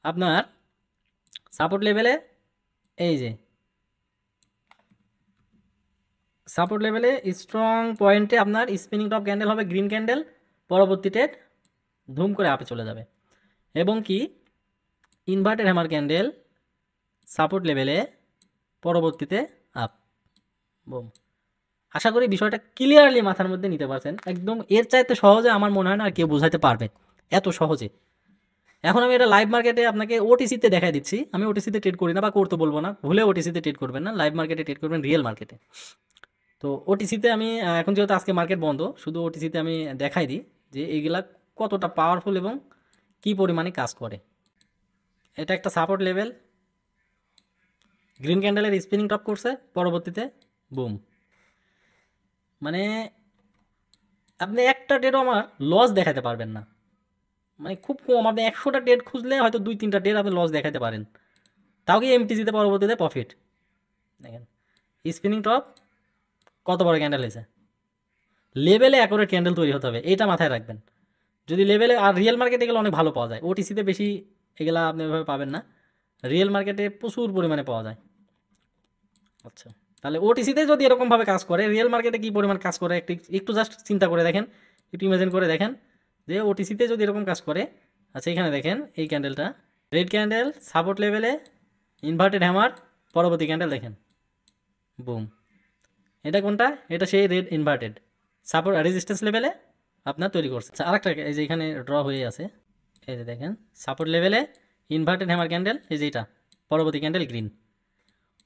আপনার এই যে সাপোর্ট লেভেলে স্ট্রং পয়েন্টে আপনার স্পিনিং টপ ক্যান্ডেল হবে, গ্রিন ক্যান্ডেল, পরবর্তীতে ধুম করে আপে চলে যাবে। এবং কি ইনভার্টেড হ্যামার ক্যান্ডেল সাপোর্ট লেভেলে, পরবর্তীতে আপ, বুম। আশা করি বিষয়টা ক্লিয়ারলি মাথার মধ্যে নিতে পারছেন। একদম এর চাইতে সহজে আমার মনে হয় না আর কেউ বোঝাতে পারবে, এত সহজে। এখন আমি এটা লাইভ মার্কেটে আপনাকে ওটিসিতে দেখাই দিচ্ছি। আমি ওটিসিতে ট্রেড করি না বা করতে বলবো না, ভুলে ওটিসিতে ট্রেড করবেন না, লাইভ মার্কেটে ট্রেড করবেন, রিয়েল মার্কেটে। তো ওটিসিতে আমি এখন যেহেতু আজকে মার্কেট বন্ধ, শুধু ওটিসিতে আমি দেখাই দিই যে এইগুলা কতটা পাওয়ারফুল এবং কী পরিমাণে কাজ করে। এটা একটা সাপোর্ট লেভেল, গ্রিন ক্যান্ডেলের স্পিনিং টপ করছে, পরবর্তীতে বুম। মানে আপনি একটা ডেটও আমার লস দেখাতে পারবেন না, মানে খুব কম। আপনি 100টা ডেট খুঁজলে হয়তো 2-3টা ডেট আপনি লস দেখাতে পারেন, তাও কি এমটিজিতে পরবর্তীতে প্রফিট। দেখেন স্পিনিং টপ কত বড় ক্যান্ডেল হয়েছে, লেভেলে অ্যাকুরেট ক্যান্ডেল তৈরি হতে হবে, এটা মাথায় রাখবেন। যদি লেভেলে, আর রিয়েল মার্কেটে এগুলো অনেক ভালো পাওয়া যায়, ওটিসিতে বেশি এগুলা আপনি এভাবে পাবেন না, রিয়েল মার্কেটে প্রচুর পরিমাণে পাওয়া যায়। আচ্ছা, তাহলে ওটিসিতে যদি এরকমভাবে কাজ করে, রিয়েল মার্কেটে কী পরিমাণ কাজ করে একটু জাস্ট চিন্তা করে দেখেন, একটু ইমাজিন করে দেখেন যে ওটিসিতে যদি এরকম কাজ করে। আচ্ছা, এখানে দেখেন এই ক্যান্ডেলটা, রেড ক্যান্ডেল, সাপোর্ট লেভেলে, ইনভার্টেড হ্যামার, পরবর্তী ক্যান্ডেল দেখেন বুম। এটা কোনটা? এটা সেই রেড ইনভার্টেড সাপোর্ট রেজিস্ট্যান্স লেভেলে আপনার তৈরি করছে। আরেকটা এই যে এখানে ড্র হয়ে আছে, এই যে দেখেন সাপোর্ট লেভেলে ইনভার্টেড হ্যামার ক্যান্ডেল, এই যে এটা পরবর্তী ক্যান্ডেল গ্রিন।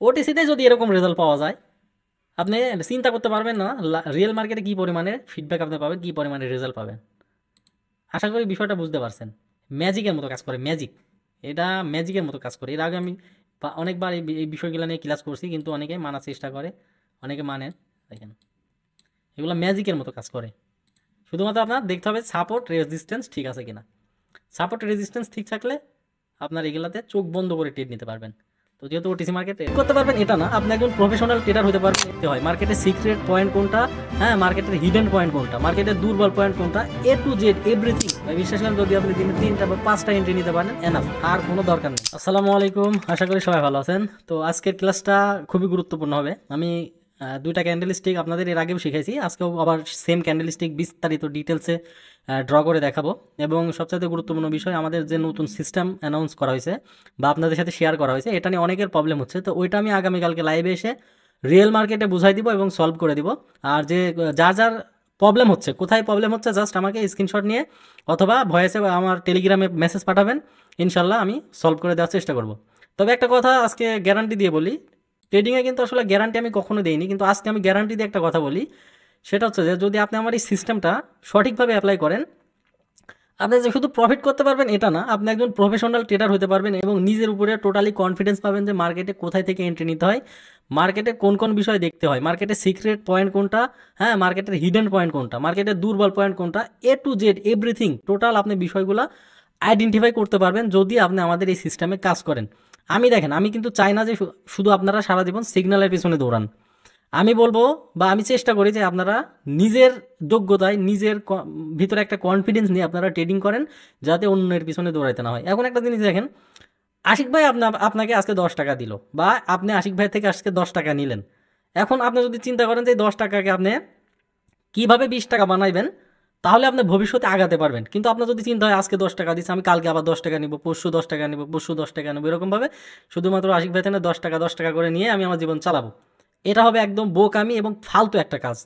ওটিসিতে যদি এরকম রেজাল্ট পাওয়া যায়, আপনি চিন্তা করতে পারবেন না রিয়েল মার্কেটে কী পরিমাণে ফিডব্যাক আপনি পাবেন, কী পরিমাণে রেজাল্ট পাবেন। আশা করি বিষয়টা বুঝতে পারছেন। ম্যাজিকের মতো কাজ করে, এটা ম্যাজিকের মতো কাজ করে। এর আগে আমি অনেকবার এই বিষয়গুলো নিয়ে ক্লাস করছি, কিন্তু অনেকে মানার চেষ্টা করে, অনেকে মানে। দেখেন এগুলো ম্যাজিকের মতো কাজ করে। শুধুমাত্র আপনার দেখতে হবে সাপোর্ট রেজিস্ট্যান্স ঠিক আছে কিনা। সাপোর্ট রেজিস্ট্যান্স ঠিক থাকলে আপনার এগুলাতে চোখ বন্ধ করে ট্রেড নিতে পারবেন। তো যেহেতু ওটিসি মার্কেট করতে পারবেন এটা না, আপনি একজন প্রফেশনাল ট্রেডার হতে পারবেন। দেখতে হয় মার্কেটের সিক্রেট পয়েন্ট কোনটা, হ্যাঁ, মার্কেটের হিডেন পয়েন্ট কোনটা, মার্কেটের দুর্বল পয়েন্ট কোনটা, এ টু জেড এভরিথিং। বিশ্বাস করেন যদি আপনি দিনে 3টা বা 5টা এন্ট্রি নিতে পারেন, এনাফ, আর কোনো দরকার নেই। আসসালামু আলাইকুম, আশা করি সবাই ভালো আছেন। তো আজকের ক্লাসটা খুবই গুরুত্বপূর্ণ হবে। আমি দুইটা ক্যান্ডেল স্টিক আপনাদের এর আগেও শিখাইছি, আজকেও আবার সেম ক্যান্ডেল স্টিক বিস্তারিত ডিটেলসে ড্র করে দেখাবো। এবং সবচেয়ে গুরুত্বপূর্ণ বিষয়, আমাদের যে নতুন সিস্টেম অ্যানাউন্স করা হয়েছে বা আপনাদের সাথে শেয়ার করা হয়েছে, এটা নিয়ে অনেকের প্রবলেম হচ্ছে, তো ওইটা আমি আগামীকালকে লাইভে এসে রিয়েল মার্কেটে বুঝাই দিব এবং সলভ করে দিব। আর যার যার প্রবলেম হচ্ছে, কোথায় প্রবলেম হচ্ছে, জাস্ট আমাকে স্ক্রিনশট নিয়ে অথবা ভয়েসে আমার টেলিগ্রামে মেসেজ পাঠাবেন, ইনশাল্লাহ আমি সলভ করে দেওয়ার চেষ্টা করব। তবে একটা কথা আজকে গ্যারান্টি দিয়ে বলি, ট্রেডিংয়ে কিন্তু আসলে গ্যারান্টি আমি কখনো দেইনি, কিন্তু আজকে আমি গ্যারান্টি দিয়ে একটা কথা বলি, সেটা হচ্ছে যে যদি আপনি আমার এই সিস্টেমটা সঠিকভাবে অ্যাপ্লাই করেন, আপনি যে শুধু প্রফিট করতে পারবেন এটা না, আপনি একজন প্রফেশনাল ট্রেডার হতে পারবেন এবং নিজের উপরে টোটালি কনফিডেন্স পাবেন যে মার্কেটে কোথায় থেকে এন্ট্রি নিতে হয়, মার্কেটে কোন কোন বিষয় দেখতে হয়, মার্কেটের সিক্রেট পয়েন্ট কোনটা, হ্যাঁ মার্কেটের হিডেন পয়েন্ট কোনটা, মার্কেটের দুর্বল পয়েন্ট কোনটা, এ টু জেড এভরিথিং টোটাল আপনি বিষয়গুলো আইডেন্টিফাই করতে পারবেন যদি আপনি আমাদের এই সিস্টেমে কাজ করেন। দেখেন, আমি কিন্তু চাই না যে শুধু আপনারা সারা জীবন সিগন্যালের পিছনে দৌড়ান। আমি বলবো বা আমি চেষ্টা করি যে আপনারা নিজের যোগ্যতায়, নিজের ভিতরে একটা কনফিডেন্স নিয়ে আপনারা ট্রেডিং করেন, যাতে অন্যের পিছনে দৌড়াইতে না হয়। এখন একটা জিনিস দেখেন, আশিক ভাই আপনাকে আজকে 10 টাকা দিল, বা আপনি আশিক ভাই থেকে আজকে 10 টাকা নিলেন। এখন আপনি যদি চিন্তা করেন যে 10 টাকাকে আপনি কীভাবে 20 টাকা বানাইবেন, তাহলে আপনি ভবিষ্যতে আগাতে পারবেন। কিন্তু আপনার যদি চিন্তা হয় আজকে 10 টাকা দিচ্ছে, আমি কালকে আবার 10 টাকা নিব, পরশু 10 টাকা নিব, পরশু 10 টাকা নেবো, এরকমভাবে শুধুমাত্র আশিক ভাই থেকে 10 টাকা 10 টাকা করে নিয়ে আমি আমার জীবন চালাবো, এটা হবে একদম বোকামি এবং ফালতু একটা কাজ।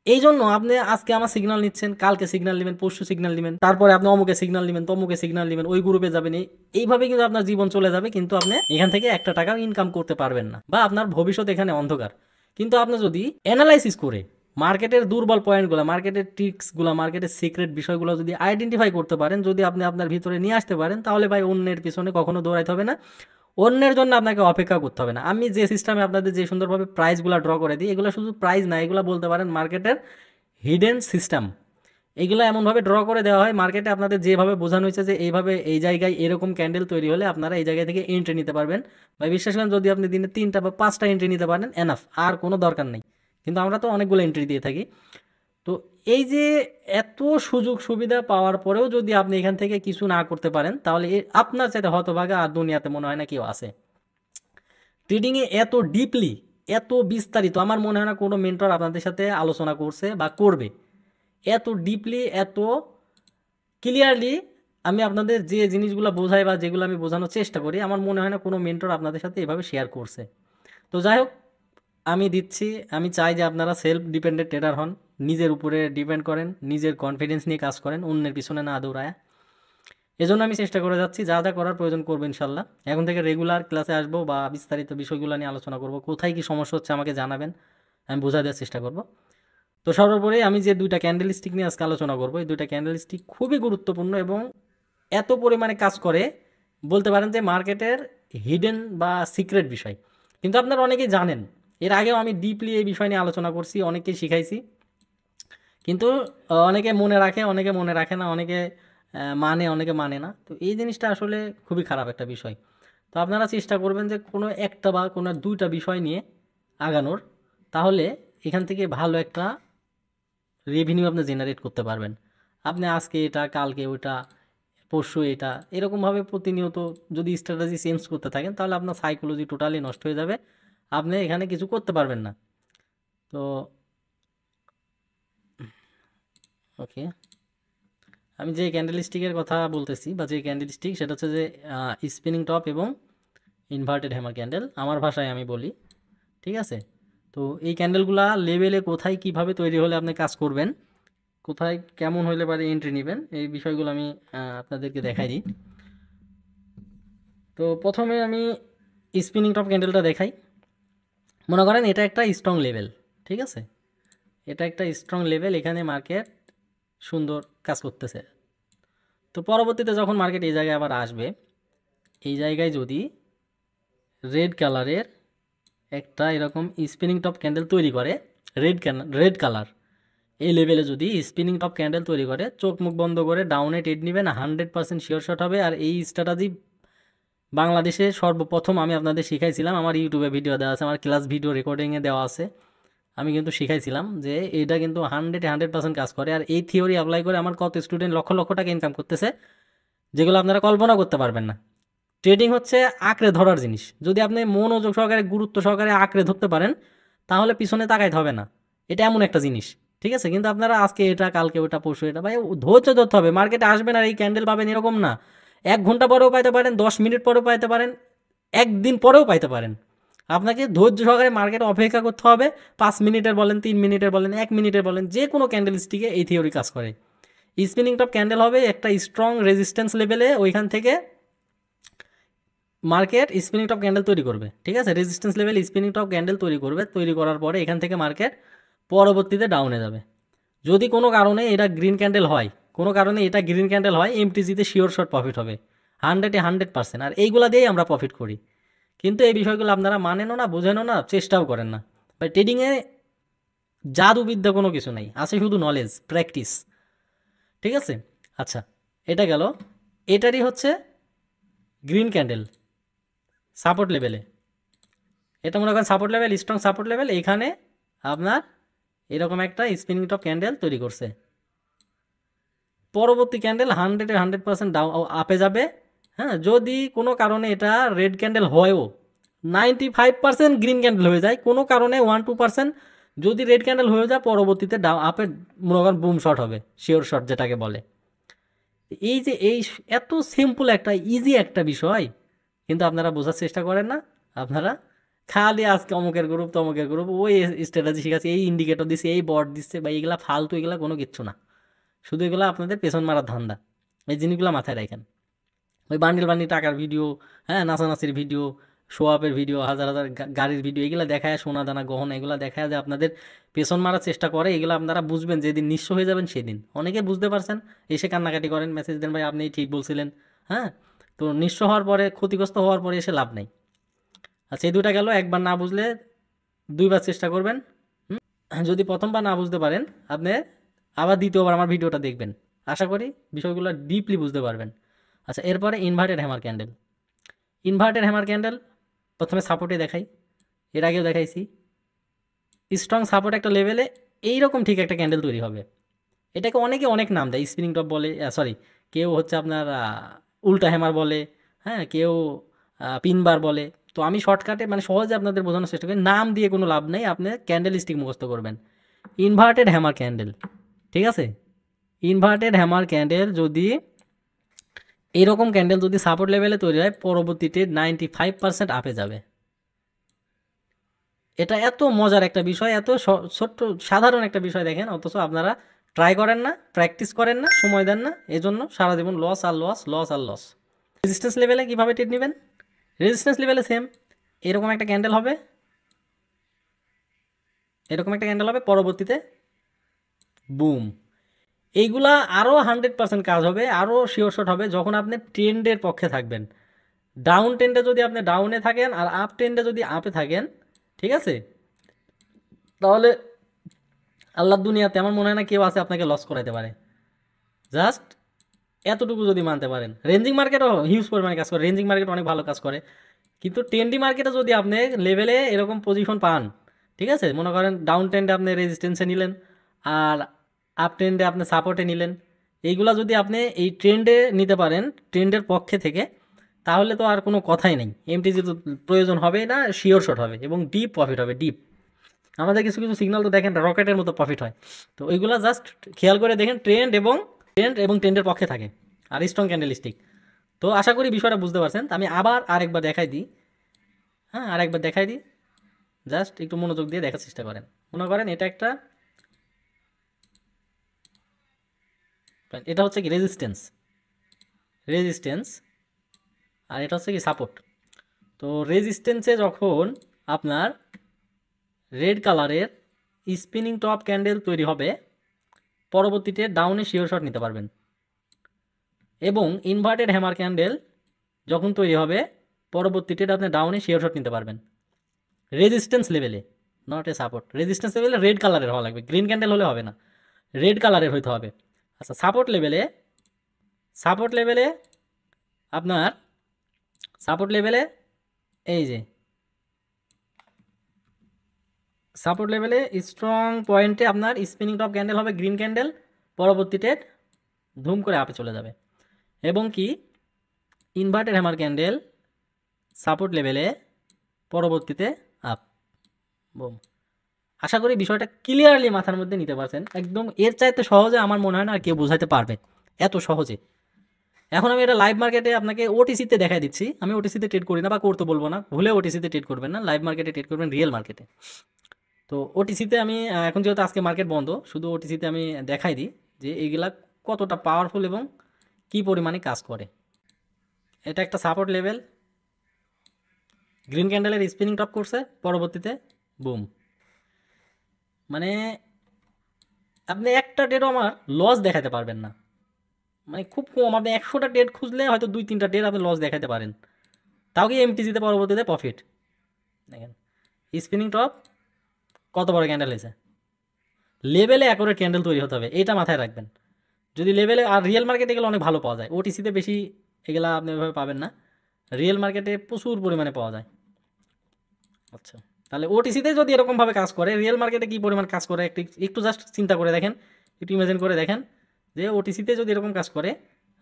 এই জন্য আপনি আজকে আমার সিগন্যাল নিচ্ছেন, কালকে সিগন্যাল নেবেন, পরশু সিগন্যাল নেবেন, তারপরে আপনি অমুকে সিগন্যাল নেবেন, তমুকে সিগন্যাল নেবেন, ওই গ্রুপে যাবেন, এইভাবে কিন্তু আপনার জীবন চলে যাবে, কিন্তু আপনি এখান থেকে একটা টাকাও ইনকাম করতে পারবেন না, বা আপনার ভবিষ্যৎ এখানে অন্ধকার। কিন্তু আপনি যদি অ্যানালাইসিস করে মার্কেটের দুর্বল পয়েন্টগুলো, মার্কেটের ট্রিক্সগুলো, মার্কেটের সিক্রেট বিষয়গুলো যদি আইডেন্টিফাই করতে পারেন, যদি আপনি আপনার ভিতরে নিয়ে আসতে পারেন, তাহলে ভাই অন্যের পিছনে কখনো দৌড়াইতে হবে না, অন্যের জন্য আপনাকে অপেক্ষা করতে হবে না। আমি যে সিস্টেমে আপনাদের যে সুন্দরভাবে প্রাইসগুলো ড্র করে দিই, এগুলো শুধু প্রাইস না, এগুলো বলতে পারেন মার্কেটের হিডেন সিস্টেম। এগুলো এমনভাবে ড্র করে দেওয়া হয় মার্কেটে, আপনাদের যেভাবে বোঝানো হয়েছে যে এইভাবে এই জায়গায় এরকম ক্যান্ডেল তৈরি হলে আপনারা এই জায়গা থেকে এন্ট্রি নিতে পারবেন, বা বিশ্বাস করেন যদি আপনি দিনে 3টা বা 5টা এন্ট্রি নিতে পারেন এনাফ, আর কোনো দরকার নেই। কিন্তু আমরা তো অনেকগুলো এন্ট্রি দিয়ে থাকি। তো এই যে এত সুযোগ সুবিধা পাওয়ার পরেও যদি আপনি এখান থেকে কিছু না করতে পারেন, তাহলে আপনার চাইতে হতভাগা আর দুনিয়াতে মনে হয় না কেউ আছে। ট্রেডিংয়ে এত ডিপলি, এত বিস্তারিত আমার মনে হয় না কোনো মেন্টর আপনাদের সাথে আলোচনা করছে বা করবে। এত ডিপলি, এত ক্লিয়ারলি আমি আপনাদের যে জিনিসগুলো বোঝাই বা যেগুলো আমি বোঝানোর চেষ্টা করি, আমার মনে হয় না কোনো মেন্টর আপনাদের সাথে এভাবে শেয়ার করছে। তো যাই হোক, আমি দিচ্ছি, আমি চাই যে আপনারা সেলফ ডিপেন্ডেন্ট ট্রেডার হন, নিজের উপরে ডিপেন্ড করেন, নিজের কনফিডেন্স নিয়ে কাজ করেন, অন্যের পিছনে না দৌড়ায়। এজন্য আমি চেষ্টা করে যাচ্ছি, যা যা করার প্রয়োজন করবো ইনশাল্লাহ। এখন থেকে রেগুলার ক্লাসে আসবো বা বিস্তারিত বিষয়গুলো নিয়ে আলোচনা করব, কোথায় কি সমস্যা হচ্ছে আমাকে জানাবেন, আমি বোঝা দেওয়ার চেষ্টা করব। তো সর্বোপরি আমি যে 2টা ক্যান্ডেল স্টিক নিয়ে আজকে আলোচনা করবো, এই 2টা ক্যান্ডেল স্টিক খুবই গুরুত্বপূর্ণ এবং এত পরিমাণে কাজ করে, বলতে পারেন যে মার্কেটের হিডেন বা সিক্রেট বিষয়, কিন্তু আপনারা অনেকেই জানেন। এর আগেও আমি ডিপলি এই বিষয় নিয়ে আলোচনা করছি, অনেককে শিখাইছি, কিন্তু অনেকে মনে রাখে, অনেকে মনে রাখে না, অনেকে মানে, অনেকে মানে না। তো এই জিনিসটা আসলে খুবই খারাপ একটা বিষয়। তো আপনারা চেষ্টা করবেন যে কোনো একটা বা কোনো 2টা বিষয় নিয়ে আগানোর, তাহলে এখান থেকে ভালো একটা রেভিনিউ আপনি জেনারেট করতে পারবেন। আপনি আজকে এটা, কালকে ওইটা, পরশু এটা, এরকমভাবে প্রতিনিয়ত যদি স্ট্র্যাটেজি চেঞ্জ করতে থাকেন, তাহলে আপনার সাইকোলজি টোটালি নষ্ট হয়ে যাবে, আপনি এখানে কিছু করতে পারবেন না। তো ওকে, আমি যে ক্যান্ডেল স্টিকের কথা বলতেছি বা যে ক্যান্ডেল স্টিক, সেটা হচ্ছে যে স্পিনিং টপ এবং ইনভার্টেড হ্যামার ক্যান্ডেল, আমার ভাষায় আমি বলি, ঠিক আছে? তো এই ক্যান্ডেলগুলা লেভেলে কোথায় কিভাবে তৈরি হলে আপনি কাজ করবেন, কোথায় কেমন হইলে পারে এন্ট্রি নেবেন, এই বিষয়গুলো আমি আপনাদেরকে দেখাই দিই। তো প্রথমে আমি স্পিনিং টপ ক্যান্ডেলটা দেখাই। মনে করেন এটা একটা স্ট্রং লেভেল, ঠিক আছে? এটা একটা স্ট্রং লেভেল, এখানে মার্কেট সুন্দর কাজ করতেছে। তো পরবর্তীতে যখন মার্কেট এই জায়গায় আবার আসবে, এই জায়গায় যদি রেড কালারের একটা এরকম স্পিনিং টপ ক্যান্ডেল তৈরি করে, রেড কালার, এই লেভেলে যদি স্পিনিং টপ ক্যান্ডেল তৈরি করে, চোখ মুখ বন্ধ করে ডাউনে ট্রেড নেবেন, 100% শিওর শট হবে। আর এই স্ট্র্যাটেজি বাংলাদেশে সর্বপ্রথম আমি আপনাদের শিখাইছিলাম, আমার ইউটিউবে ভিডিও দেওয়া আছে, আমার ক্লাস ভিডিও রেকর্ডিংয়ে দেওয়া আছে, আমি কিন্তু শিখাইছিলাম যে এটা কিন্তু 100% কাজ করে। আর এই থিওরি অ্যাপ্লাই করে আমার কত স্টুডেন্ট লক্ষ লক্ষ টাকা ইনকাম করতেছে, যেগুলো আপনারা কল্পনা করতে পারবেন না। ট্রেডিং হচ্ছে আঁকড়ে ধরার জিনিস, যদি আপনি মনোযোগ সহকারে, গুরুত্ব সহকারে আঁকড়ে ধরতে পারেন, তাহলে পিছনে তাকাইতে হবে না। এটা এমন একটা জিনিস, ঠিক আছে? কিন্তু আপনারা আজকে এটা, কালকে ওটা, পরশু এটা, ভাই ধৈর্য ধরতে হবে। মার্কেটে আসবেন আর এই ক্যান্ডেল পাবেন এরকম না। 1 ঘন্টা পরেও পাইতে পারেন, 10 মিনিট পরেও পাইতে পারেন, 1 দিন পরেও পাইতে পারেন। আপনাকে ধৈর্য সহকারে মার্কেটে অপেক্ষা করতে হবে। 5 মিনিটের বলেন, 3 মিনিটের বলেন, 1 মিনিটের বলেন, যে কোনো ক্যান্ডেল স্টিকে এই থিওরি কাজ করে। স্পিনিং টপ ক্যান্ডেল হবে একটা স্ট্রং রেজিস্ট্যান্স লেভেলে, ওইখান থেকে মার্কেট স্পিনিং টপ ক্যান্ডেল তৈরি করবে, ঠিক আছে? Resistance level spinning top candle তৈরি করবে, তৈরি করার পরে এখান থেকে মার্কেট পরবর্তীতে ডাউনে যাবে। যদি কোনো কারণে এটা গ্রিন ক্যান্ডেল হয়, কোনো কারণে এটা গ্রিন ক্যান্ডেল হয়, এমটিজিতে শিওর শর্ট প্রফিট হবে 100%। আর এইগুলা দিয়েই আমরা প্রফিট করি। কিন্তু এই বিষয়গুলো আপনারা মানেনও না, বোঝেনও না, চেষ্টাও করেন না। ভাই ট্রেডিংয়ে জাদুবিদ্যা কোনো কিছু নাই, আছে শুধু নলেজ, প্র্যাকটিস, ঠিক আছে? আচ্ছা, এটা গেল। এটারই হচ্ছে গ্রিন ক্যান্ডেল সাপোর্ট লেভেলে, এটা মনে করেন support level, strong support level. এইখানে আপনার এরকম একটা স্পিনিং টপ ক্যান্ডেল তৈরি করছে। পরবর্তী ক্যান্ডেল 100% ডাউন আপে যাবে। হ্যাঁ, যদি কোনো কারণে এটা রেড ক্যান্ডেল হয়ও, 95% গ্রিন ক্যান্ডেল হয়ে যায়, কোনো কারণে 1-2% যদি রেড ক্যান্ডেল হয়ে যায়, পরবর্তীতে আপে মনে করেন বুম শট হবে, শিওর শট যেটাকে বলে। এই যে এই এত সিম্পল একটা ইজি একটা বিষয়, কিন্তু আপনারা বোঝার চেষ্টা করেন না। আপনারা খালি আজকে অমুকের গ্রুপ, তমুকের গ্রুপ, ওই স্ট্র্যাটেজি শিখাচ্ছে, এই ইন্ডিকেটর দিচ্ছে, এই বট দিচ্ছে, বা এইগুলা ফালতু, এগুলা কোনো কিচ্ছু না। শুধু এগুলো আপনাদের পেছন মারার ধান্দা। এই জিনিসগুলো মাথায় রাখেন। ওই বান্ডিল বান্ডিল টাকার ভিডিও, হ্যাঁ, নাচানাচির ভিডিও, শো আপের ভিডিও, হাজার হাজার গাড়ির ভিডিও, এগুলো দেখায়, সোনা দানা গহনা, এগুলো দেখায় যে আপনাদের পেছন মারার চেষ্টা করে। এগুলো আপনারা বুঝবেন যেদিন নিঃস্ব হয়ে যাবেন সেদিন। অনেকে বুঝতে পারছেন, এসে কান্নাকাটি করেন, মেসেজ দেন, ভাই আপনি ঠিক বলছিলেন। হ্যাঁ, তো নিঃস্ব হওয়ার পরে, ক্ষতিগ্রস্ত হওয়ার পরে এসে লাভ নেই। আচ্ছা, এই দুইটা গেল। একবার না বুঝলে 2বার চেষ্টা করবেন। যদি প্রথমবার না বুঝতে পারেন, আপনি আবার দ্বিতীয়বার আমার ভিডিওটা দেখবেন। আশা করি বিষয়গুলো ডিপলি বুঝতে পারবেন। আচ্ছা, এরপরে inverted hammer candle. Inverted hammer candle প্রথমে সাপোর্টে দেখাই, এর আগেও দেখাইছি। স্ট্রং সাপোর্ট একটা লেভেলে এইরকম ঠিক একটা ক্যান্ডেল তৈরি হবে। এটাকে অনেকে অনেক নাম দেয়, স্পিনিং টপ বলে, সরি, কেউ হচ্ছে আপনার উল্টা হ্যামার বলে, হ্যাঁ, কেউ পিনবার বলে। তো আমি শর্টকাটে মানে সহজে আপনাদের বোঝানোর চেষ্টা করি, নাম দিয়ে কোনো লাভ নেই, আপনি ক্যান্ডেল স্টিক মুখস্থ করবেন। ইনভার্টেড হ্যামার ক্যান্ডেল, ঠিক আছে? ইনভার্টেড হ্যামার ক্যান্ডেল যদি এরকম ক্যান্ডেল যদি সাপোর্ট লেভেলে তৈরি হয়, পরবর্তীতে 95% আপে যাবে। এটা এত মজার একটা বিষয়, এত ছোট্ট সাধারণ একটা বিষয় দেখেন, অথচ আপনারা ট্রাই করেন না, প্র্যাকটিস করেন না, সময় দেন না, এজন্য সারা জীবন লস আর লস, লস আর লস। রেজিস্ট্যান্স লেভেলে কীভাবে ট্রেড নেবেন? রেজিস্ট্যান্স লেভেলে সেম, এরকম একটা ক্যান্ডেল হবে, এরকম একটা ক্যান্ডেল হবে, পরবর্তীতে বুম। এইগুলা আরও 100% কাজ হবে, আরও শিওর শট হবে যখন আপনি ট্রেন্ডের পক্ষে থাকবেন। ডাউন ট্রেন্ডে যদি আপনি ডাউনে থাকেন আর আপ ট্রেন্ডে যদি আপে থাকেন, ঠিক আছে, তাহলে আল্লাহ দুনিয়াতে আমার মনে হয় না কেউ আছে আপনাকে লস করাইতে পারে। জাস্ট এতটুকু যদি মানতে পারেন। রেঞ্জিং মার্কেটও হিউজ পরিমাণে কাজ করে, রেঞ্জিং মার্কেট অনেক ভালো কাজ করে, কিন্তু ট্রেন্ডি মার্কেটে যদি আপনি লেভেলে এরকম পজিশন পান, ঠিক আছে, মনে করেন ডাউন ট্রেন্ডে আপনি রেজিস্ট্যান্সে নিলেন আর আপ ট্রেন্ডে আপনি সাপোর্টে নিলেন, এইগুলা যদি আপনি এই ট্রেন্ডে নিতে পারেন, ট্রেন্ডের পক্ষে থেকে, তাহলে তো আর কোনো কথাই নেই। এমটিজি তো প্রয়োজন হবে না, শিওর শট হবে এবং ডিপ প্রফিট হবে, ডিপ। আমাদের কিছু কিছু সিগন্যাল তো দেখেন রকেটের মতো প্রফিট হয়। তো ওইগুলা জাস্ট খেয়াল করে দেখেন, ট্রেন্ড এবং ট্রেন্ডের পক্ষে থাকে আর স্ট্রং ক্যান্ডেল স্টিক। তো আশা করি বিষয়টা বুঝতে পারছেন। আমি আবার আরেকবার দেখাই দিই, হ্যাঁ, আরেকবার দেখাই দিই, জাস্ট একটু মনোযোগ দিয়ে দেখার চেষ্টা করেন। মনে করেন এটা একটা, এটা হচ্ছে কি রেজিস্ট্যান্স, আর এটা হচ্ছে কি সাপোর্ট। তো রেজিস্ট্যান্সে যখন আপনার রেড কালারের স্পিনিং টপ ক্যান্ডেল তৈরি হবে, পরবর্তীতে ডাউনে শিওর শট নিতে পারবেন। এবং ইনভার্টেড হ্যামার ক্যান্ডেল যখন তৈরি হবে, পরবর্তীতে আপনি ডাউনে শিওর শট নিতে পারবেন রেজিস্ট্যান্স লেভেলে, নট এ সাপোর্ট। রেজিস্ট্যান্স লেভেলে রেড কালারের হওয়া লাগবে, গ্রিন ক্যান্ডেল হলে হবে না, রেড কালারের হইতে হবে। আচ্ছা, সাপোর্ট লেভেলে আপনার সাপোর্ট লেভেলে এই যে সাপোর্ট লেভেলে স্ট্রং পয়েন্টে আপনার স্পিনিং টপ ক্যান্ডেল হবে গ্রিন ক্যান্ডেল, পরবর্তীতে ধুম করে আপে চলে যাবে। এবং কি ইনভার্টেড হ্যামার ক্যান্ডেল সাপোর্ট লেভেলে, পরবর্তীতে আপ, বুম। আশা করি বিষয়টা ক্লিয়ারলি মাথার মধ্যে নিতে পারছেন। একদম এর চাইতে সহজে আমার মনে হয় না আর কেউ বোঝাতে পারবে, এত সহজে। এখন আমি এটা লাইভ মার্কেটে আপনাকে ওটিসিতে দেখাই দিচ্ছি। আমি ওটিসিতে ট্রেড করি না বা করতে বলবো না, ভুলে ওটিসিতে ট্রেড করবেন না, লাইভ মার্কেটে ট্রেড করবেন, রিয়েল মার্কেটে। তো ওটিসিতে আমি এখন যেহেতু আজকে মার্কেট বন্ধ, শুধু ওটিসিতে আমি দেখাই দিই যে এইগুলা কতটা পাওয়ারফুল এবং কি পরিমাণে কাজ করে। এটা একটা সাপোর্ট লেভেল, গ্রিন ক্যান্ডেলের স্পিনিং টপ করছে, পরবর্তীতে বুম। মানে আপনি একটা ট্রেডও আমার লস দেখাতে পারবেন না, মানে খুব কম। আপনি 100টা ট্রেড খুঁজলে হয়তো 2-3টা ট্রেড আপনি লস দেখাতে পারেন, তাও কি এমটিজিতে পরবর্তীতে প্রফিট। দেখেন স্পিনিং টপ কত বড় ক্যান্ডেল হয়েছে। লেভেলে অ্যাকুরেট ক্যান্ডেল তৈরি হতে হবে, এটা মাথায় রাখবেন। যদি লেভেলে, আর রিয়েল মার্কেটে এগুলো অনেক ভালো পাওয়া যায়, ওটিসিতে বেশি এগুলা আপনি এভাবে পাবেন না, রিয়েল মার্কেটে প্রচুর পরিমাণে পাওয়া যায়। আচ্ছা, তাহলে ওটিসিতে যদি এরকমভাবে কাজ করে, রিয়েল মার্কেটে কী পরিমাণ কাজ করে একটু একটু জাস্ট চিন্তা করে দেখেন, একটু ইমাজিন করে দেখেন যে ওটিসিতে যদি এরকম কাজ করে।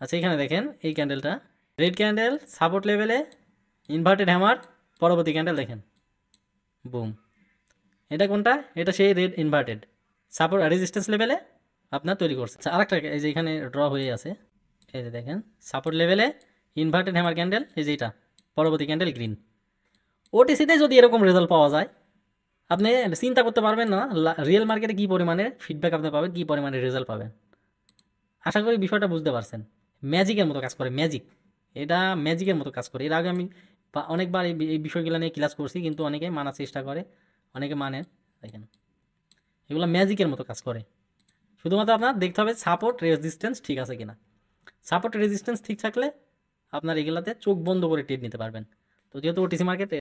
আচ্ছা, এখানে দেখেন এই ক্যান্ডেলটা, রেড ক্যান্ডেল, সাপোর্ট লেভেলে ইনভার্টেড হ্যামার, পরবর্তী ক্যান্ডেল দেখেন বুম। এটা কোনটা? এটা সেই রেড ইনভার্টেড সাপোর্ট রেজিস্ট্যান্স লেভেলে আপনার তৈরি করছে। আচ্ছা, আরেকটা এই যে এখানে ড্র হয়ে আছে, এই যে দেখেন সাপোর্ট লেভেলে ইনভার্টেড হ্যামার ক্যান্ডেল, এই যে এটা পরবর্তী ক্যান্ডেল গ্রিন। ওটিসিতে যদি এরকম রেজাল্ট পাওয়া যায়, আপনি চিন্তা করতে পারবেন না রিয়েল মার্কেটে কী পরিমাণে ফিডব্যাক আপনি পাবেন, কী পরিমাণে রেজাল্ট পাবেন। আশা করি বিষয়টা বুঝতে পারছেন। ম্যাজিকের মতো কাজ করে, ম্যাজিক। এটা ম্যাজিকের মতো কাজ করে। এর আগে আমি অনেকবার এই বিষয়গুলো নিয়ে ক্লাস করছি, কিন্তু অনেকে মানার চেষ্টা করে, অনেকে মানে। দেখেন এগুলো ম্যাজিকের মতো কাজ করে। শুধুমাত্র আপনার দেখতে হবে সাপোর্ট রেজিস্ট্যান্স ঠিক আছে কিনা। সাপোর্ট রেজিস্ট্যান্স ঠিক থাকলে আপনার এগুলাতে চোখ বন্ধ করে ট্রেড নিতে পারবেন। তো যেহেতু ওটিসি মার্কেটে